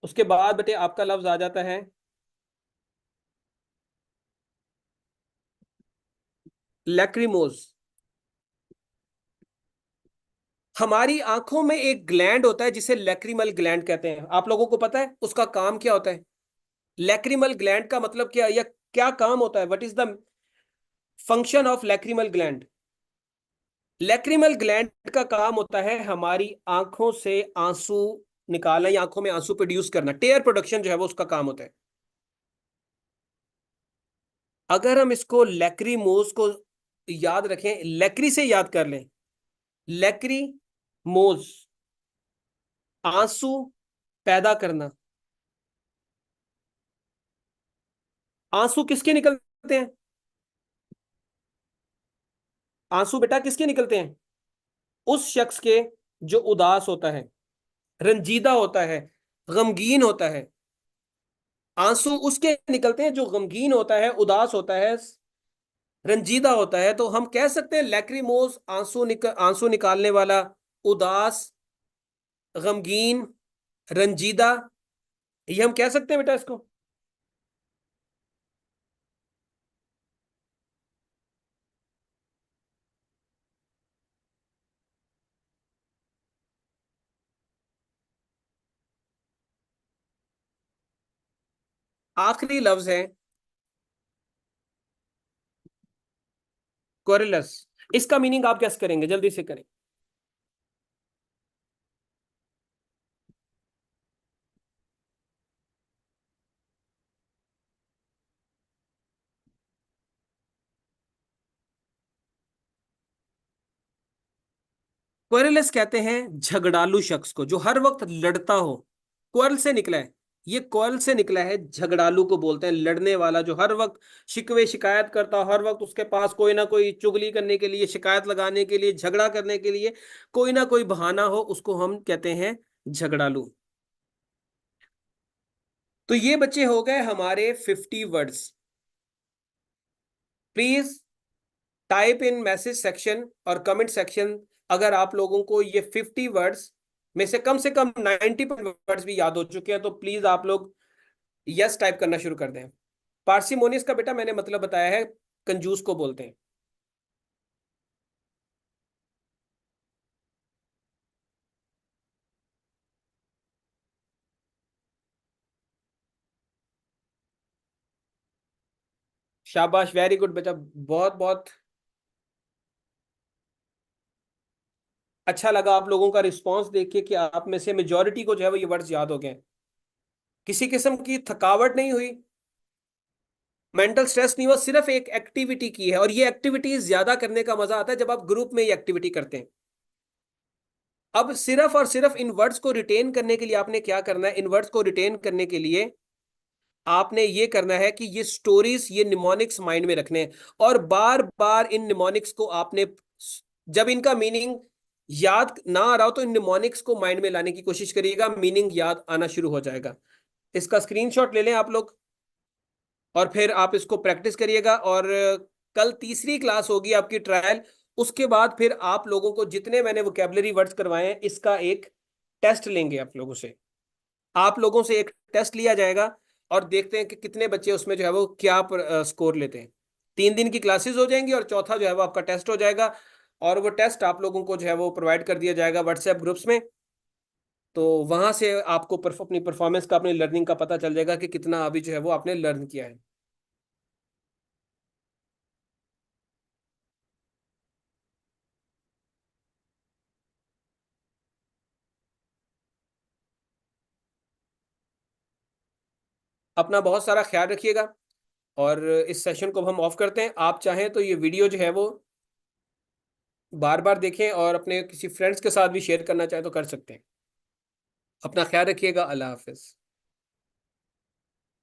उसके बाद बेटे आपका लफ्ज आ जाता है लैक्रिमोज। हमारी आंखों में एक ग्लैंड होता है जिसे लैक्रिमल ग्लैंड कहते हैं, आप लोगों को पता है उसका काम क्या होता है? लैक्रिमल ग्लैंड का मतलब क्या, या क्या काम होता है? What is the function of lacrimal gland? Lacrimal gland का काम होता है हमारी आंखों से आंसू निकालना, या आंखों में आंसू प्रोड्यूस करना, टेयर प्रोडक्शन जो है वो उसका काम होता है। अगर हम इसको लैक्रीमोज को याद रखें, लैक्री से याद कर लें, लैक्री मोज, आंसू पैदा करना। आंसू किसके निकलते हैं? आंसू बेटा किसके निकलते हैं? उस शख्स के जो उदास होता है, रंजीदा होता है, गमगीन होता है। आंसू उसके निकलते हैं जो गमगीन होता है, उदास होता है, रंजीदा होता है। तो हम कह सकते हैं लैक्रिमोस, आंसू निकालने वाला, उदास, गमगीन, रंजीदा, ये हम कह सकते हैं बेटा इसको। आखिरी लफ्ज है क्वेरुलस। इसका मीनिंग आप कैसे करेंगे, जल्दी से करें। क्वेरुलस कहते हैं झगड़ालू शख्स को, जो हर वक्त लड़ता हो। क्वेरल से निकला है, ये क्वेरल से निकला है, झगड़ालू को बोलते हैं, लड़ने वाला, जो हर वक्त शिकवे शिकायत करता हो, हर वक्त उसके पास कोई ना कोई चुगली करने के लिए, शिकायत लगाने के लिए, झगड़ा करने के लिए कोई ना कोई बहाना हो, उसको हम कहते हैं झगड़ालू। तो ये बच्चे हो गए हमारे 50 words. Please type in message section और कमेंट सेक्शन, अगर आप लोगों को ये 50 वर्ड्स में से कम 90 वर्ड्स भी याद हो चुके हैं, तो प्लीज आप लोग यस टाइप करना शुरू कर दें। पार्सिमोनियस का बेटा मैंने मतलब बताया है, कंजूस को बोलते हैं। शाबाश, वेरी गुड बेटा, बहुत बहुत अच्छा लगा आप लोगों का रिस्पांस देख के कि आप में से मेजोरिटी को जो है वो ये वर्ड्स याद हो गए। किसी किस्म की थकावट नहीं हुई, मेंटल स्ट्रेस नहीं हुआ, सिर्फ एक एक्टिविटी की है, और ये एक्टिविटी ज्यादा करने का मजा आता है जब आप ग्रुप में ये एक्टिविटी करते हैं। अब सिर्फ और सिर्फ इन वर्ड्स को रिटेन करने के लिए आपने क्या करना है, इन वर्ड्स को रिटेन करने के लिए आपने ये करना है कि ये स्टोरीज, ये निमोनिक्स माइंड में रखने हैं, और बार बार इन निमोनिक्स को आपने, जब इनका मीनिंग याद ना आ रहा हो तो इन निमोनिक्स को माइंड में लाने की कोशिश करिएगा, मीनिंग याद आना शुरू हो जाएगा। इसका स्क्रीनशॉट ले लें आप लोग, और फिर आप इसको प्रैक्टिस करिएगा। और कल तीसरी क्लास होगी आपकी ट्रायल, उसके बाद फिर आप लोगों को जितने मैंने वोकेबलरी वर्ड्स करवाए हैं इसका एक टेस्ट लेंगे आप लोगों से। आप लोगों से एक टेस्ट लिया जाएगा, और देखते हैं कि कितने बच्चे उसमें जो है वो क्या स्कोर लेते हैं। 3 दिन की क्लासेस हो जाएंगी, और चौथा जो है वो आपका टेस्ट हो जाएगा, और वो टेस्ट आप लोगों को जो है वो प्रोवाइड कर दिया जाएगा व्हाट्सएप ग्रुप्स में। तो वहां से आपको अपनी परफॉर्मेंस का, अपनी लर्निंग का पता चल जाएगा कि कितना अभी जो है वो आपने लर्न किया है। अपना बहुत सारा ख्याल रखिएगा, और इस सेशन को अब हम ऑफ करते हैं। आप चाहें तो ये वीडियो जो है वो बार बार देखें, और अपने किसी फ्रेंड्स के साथ भी शेयर करना चाहें तो कर सकते हैं। अपना ख्याल रखिएगा। अल्लाह हाफिज।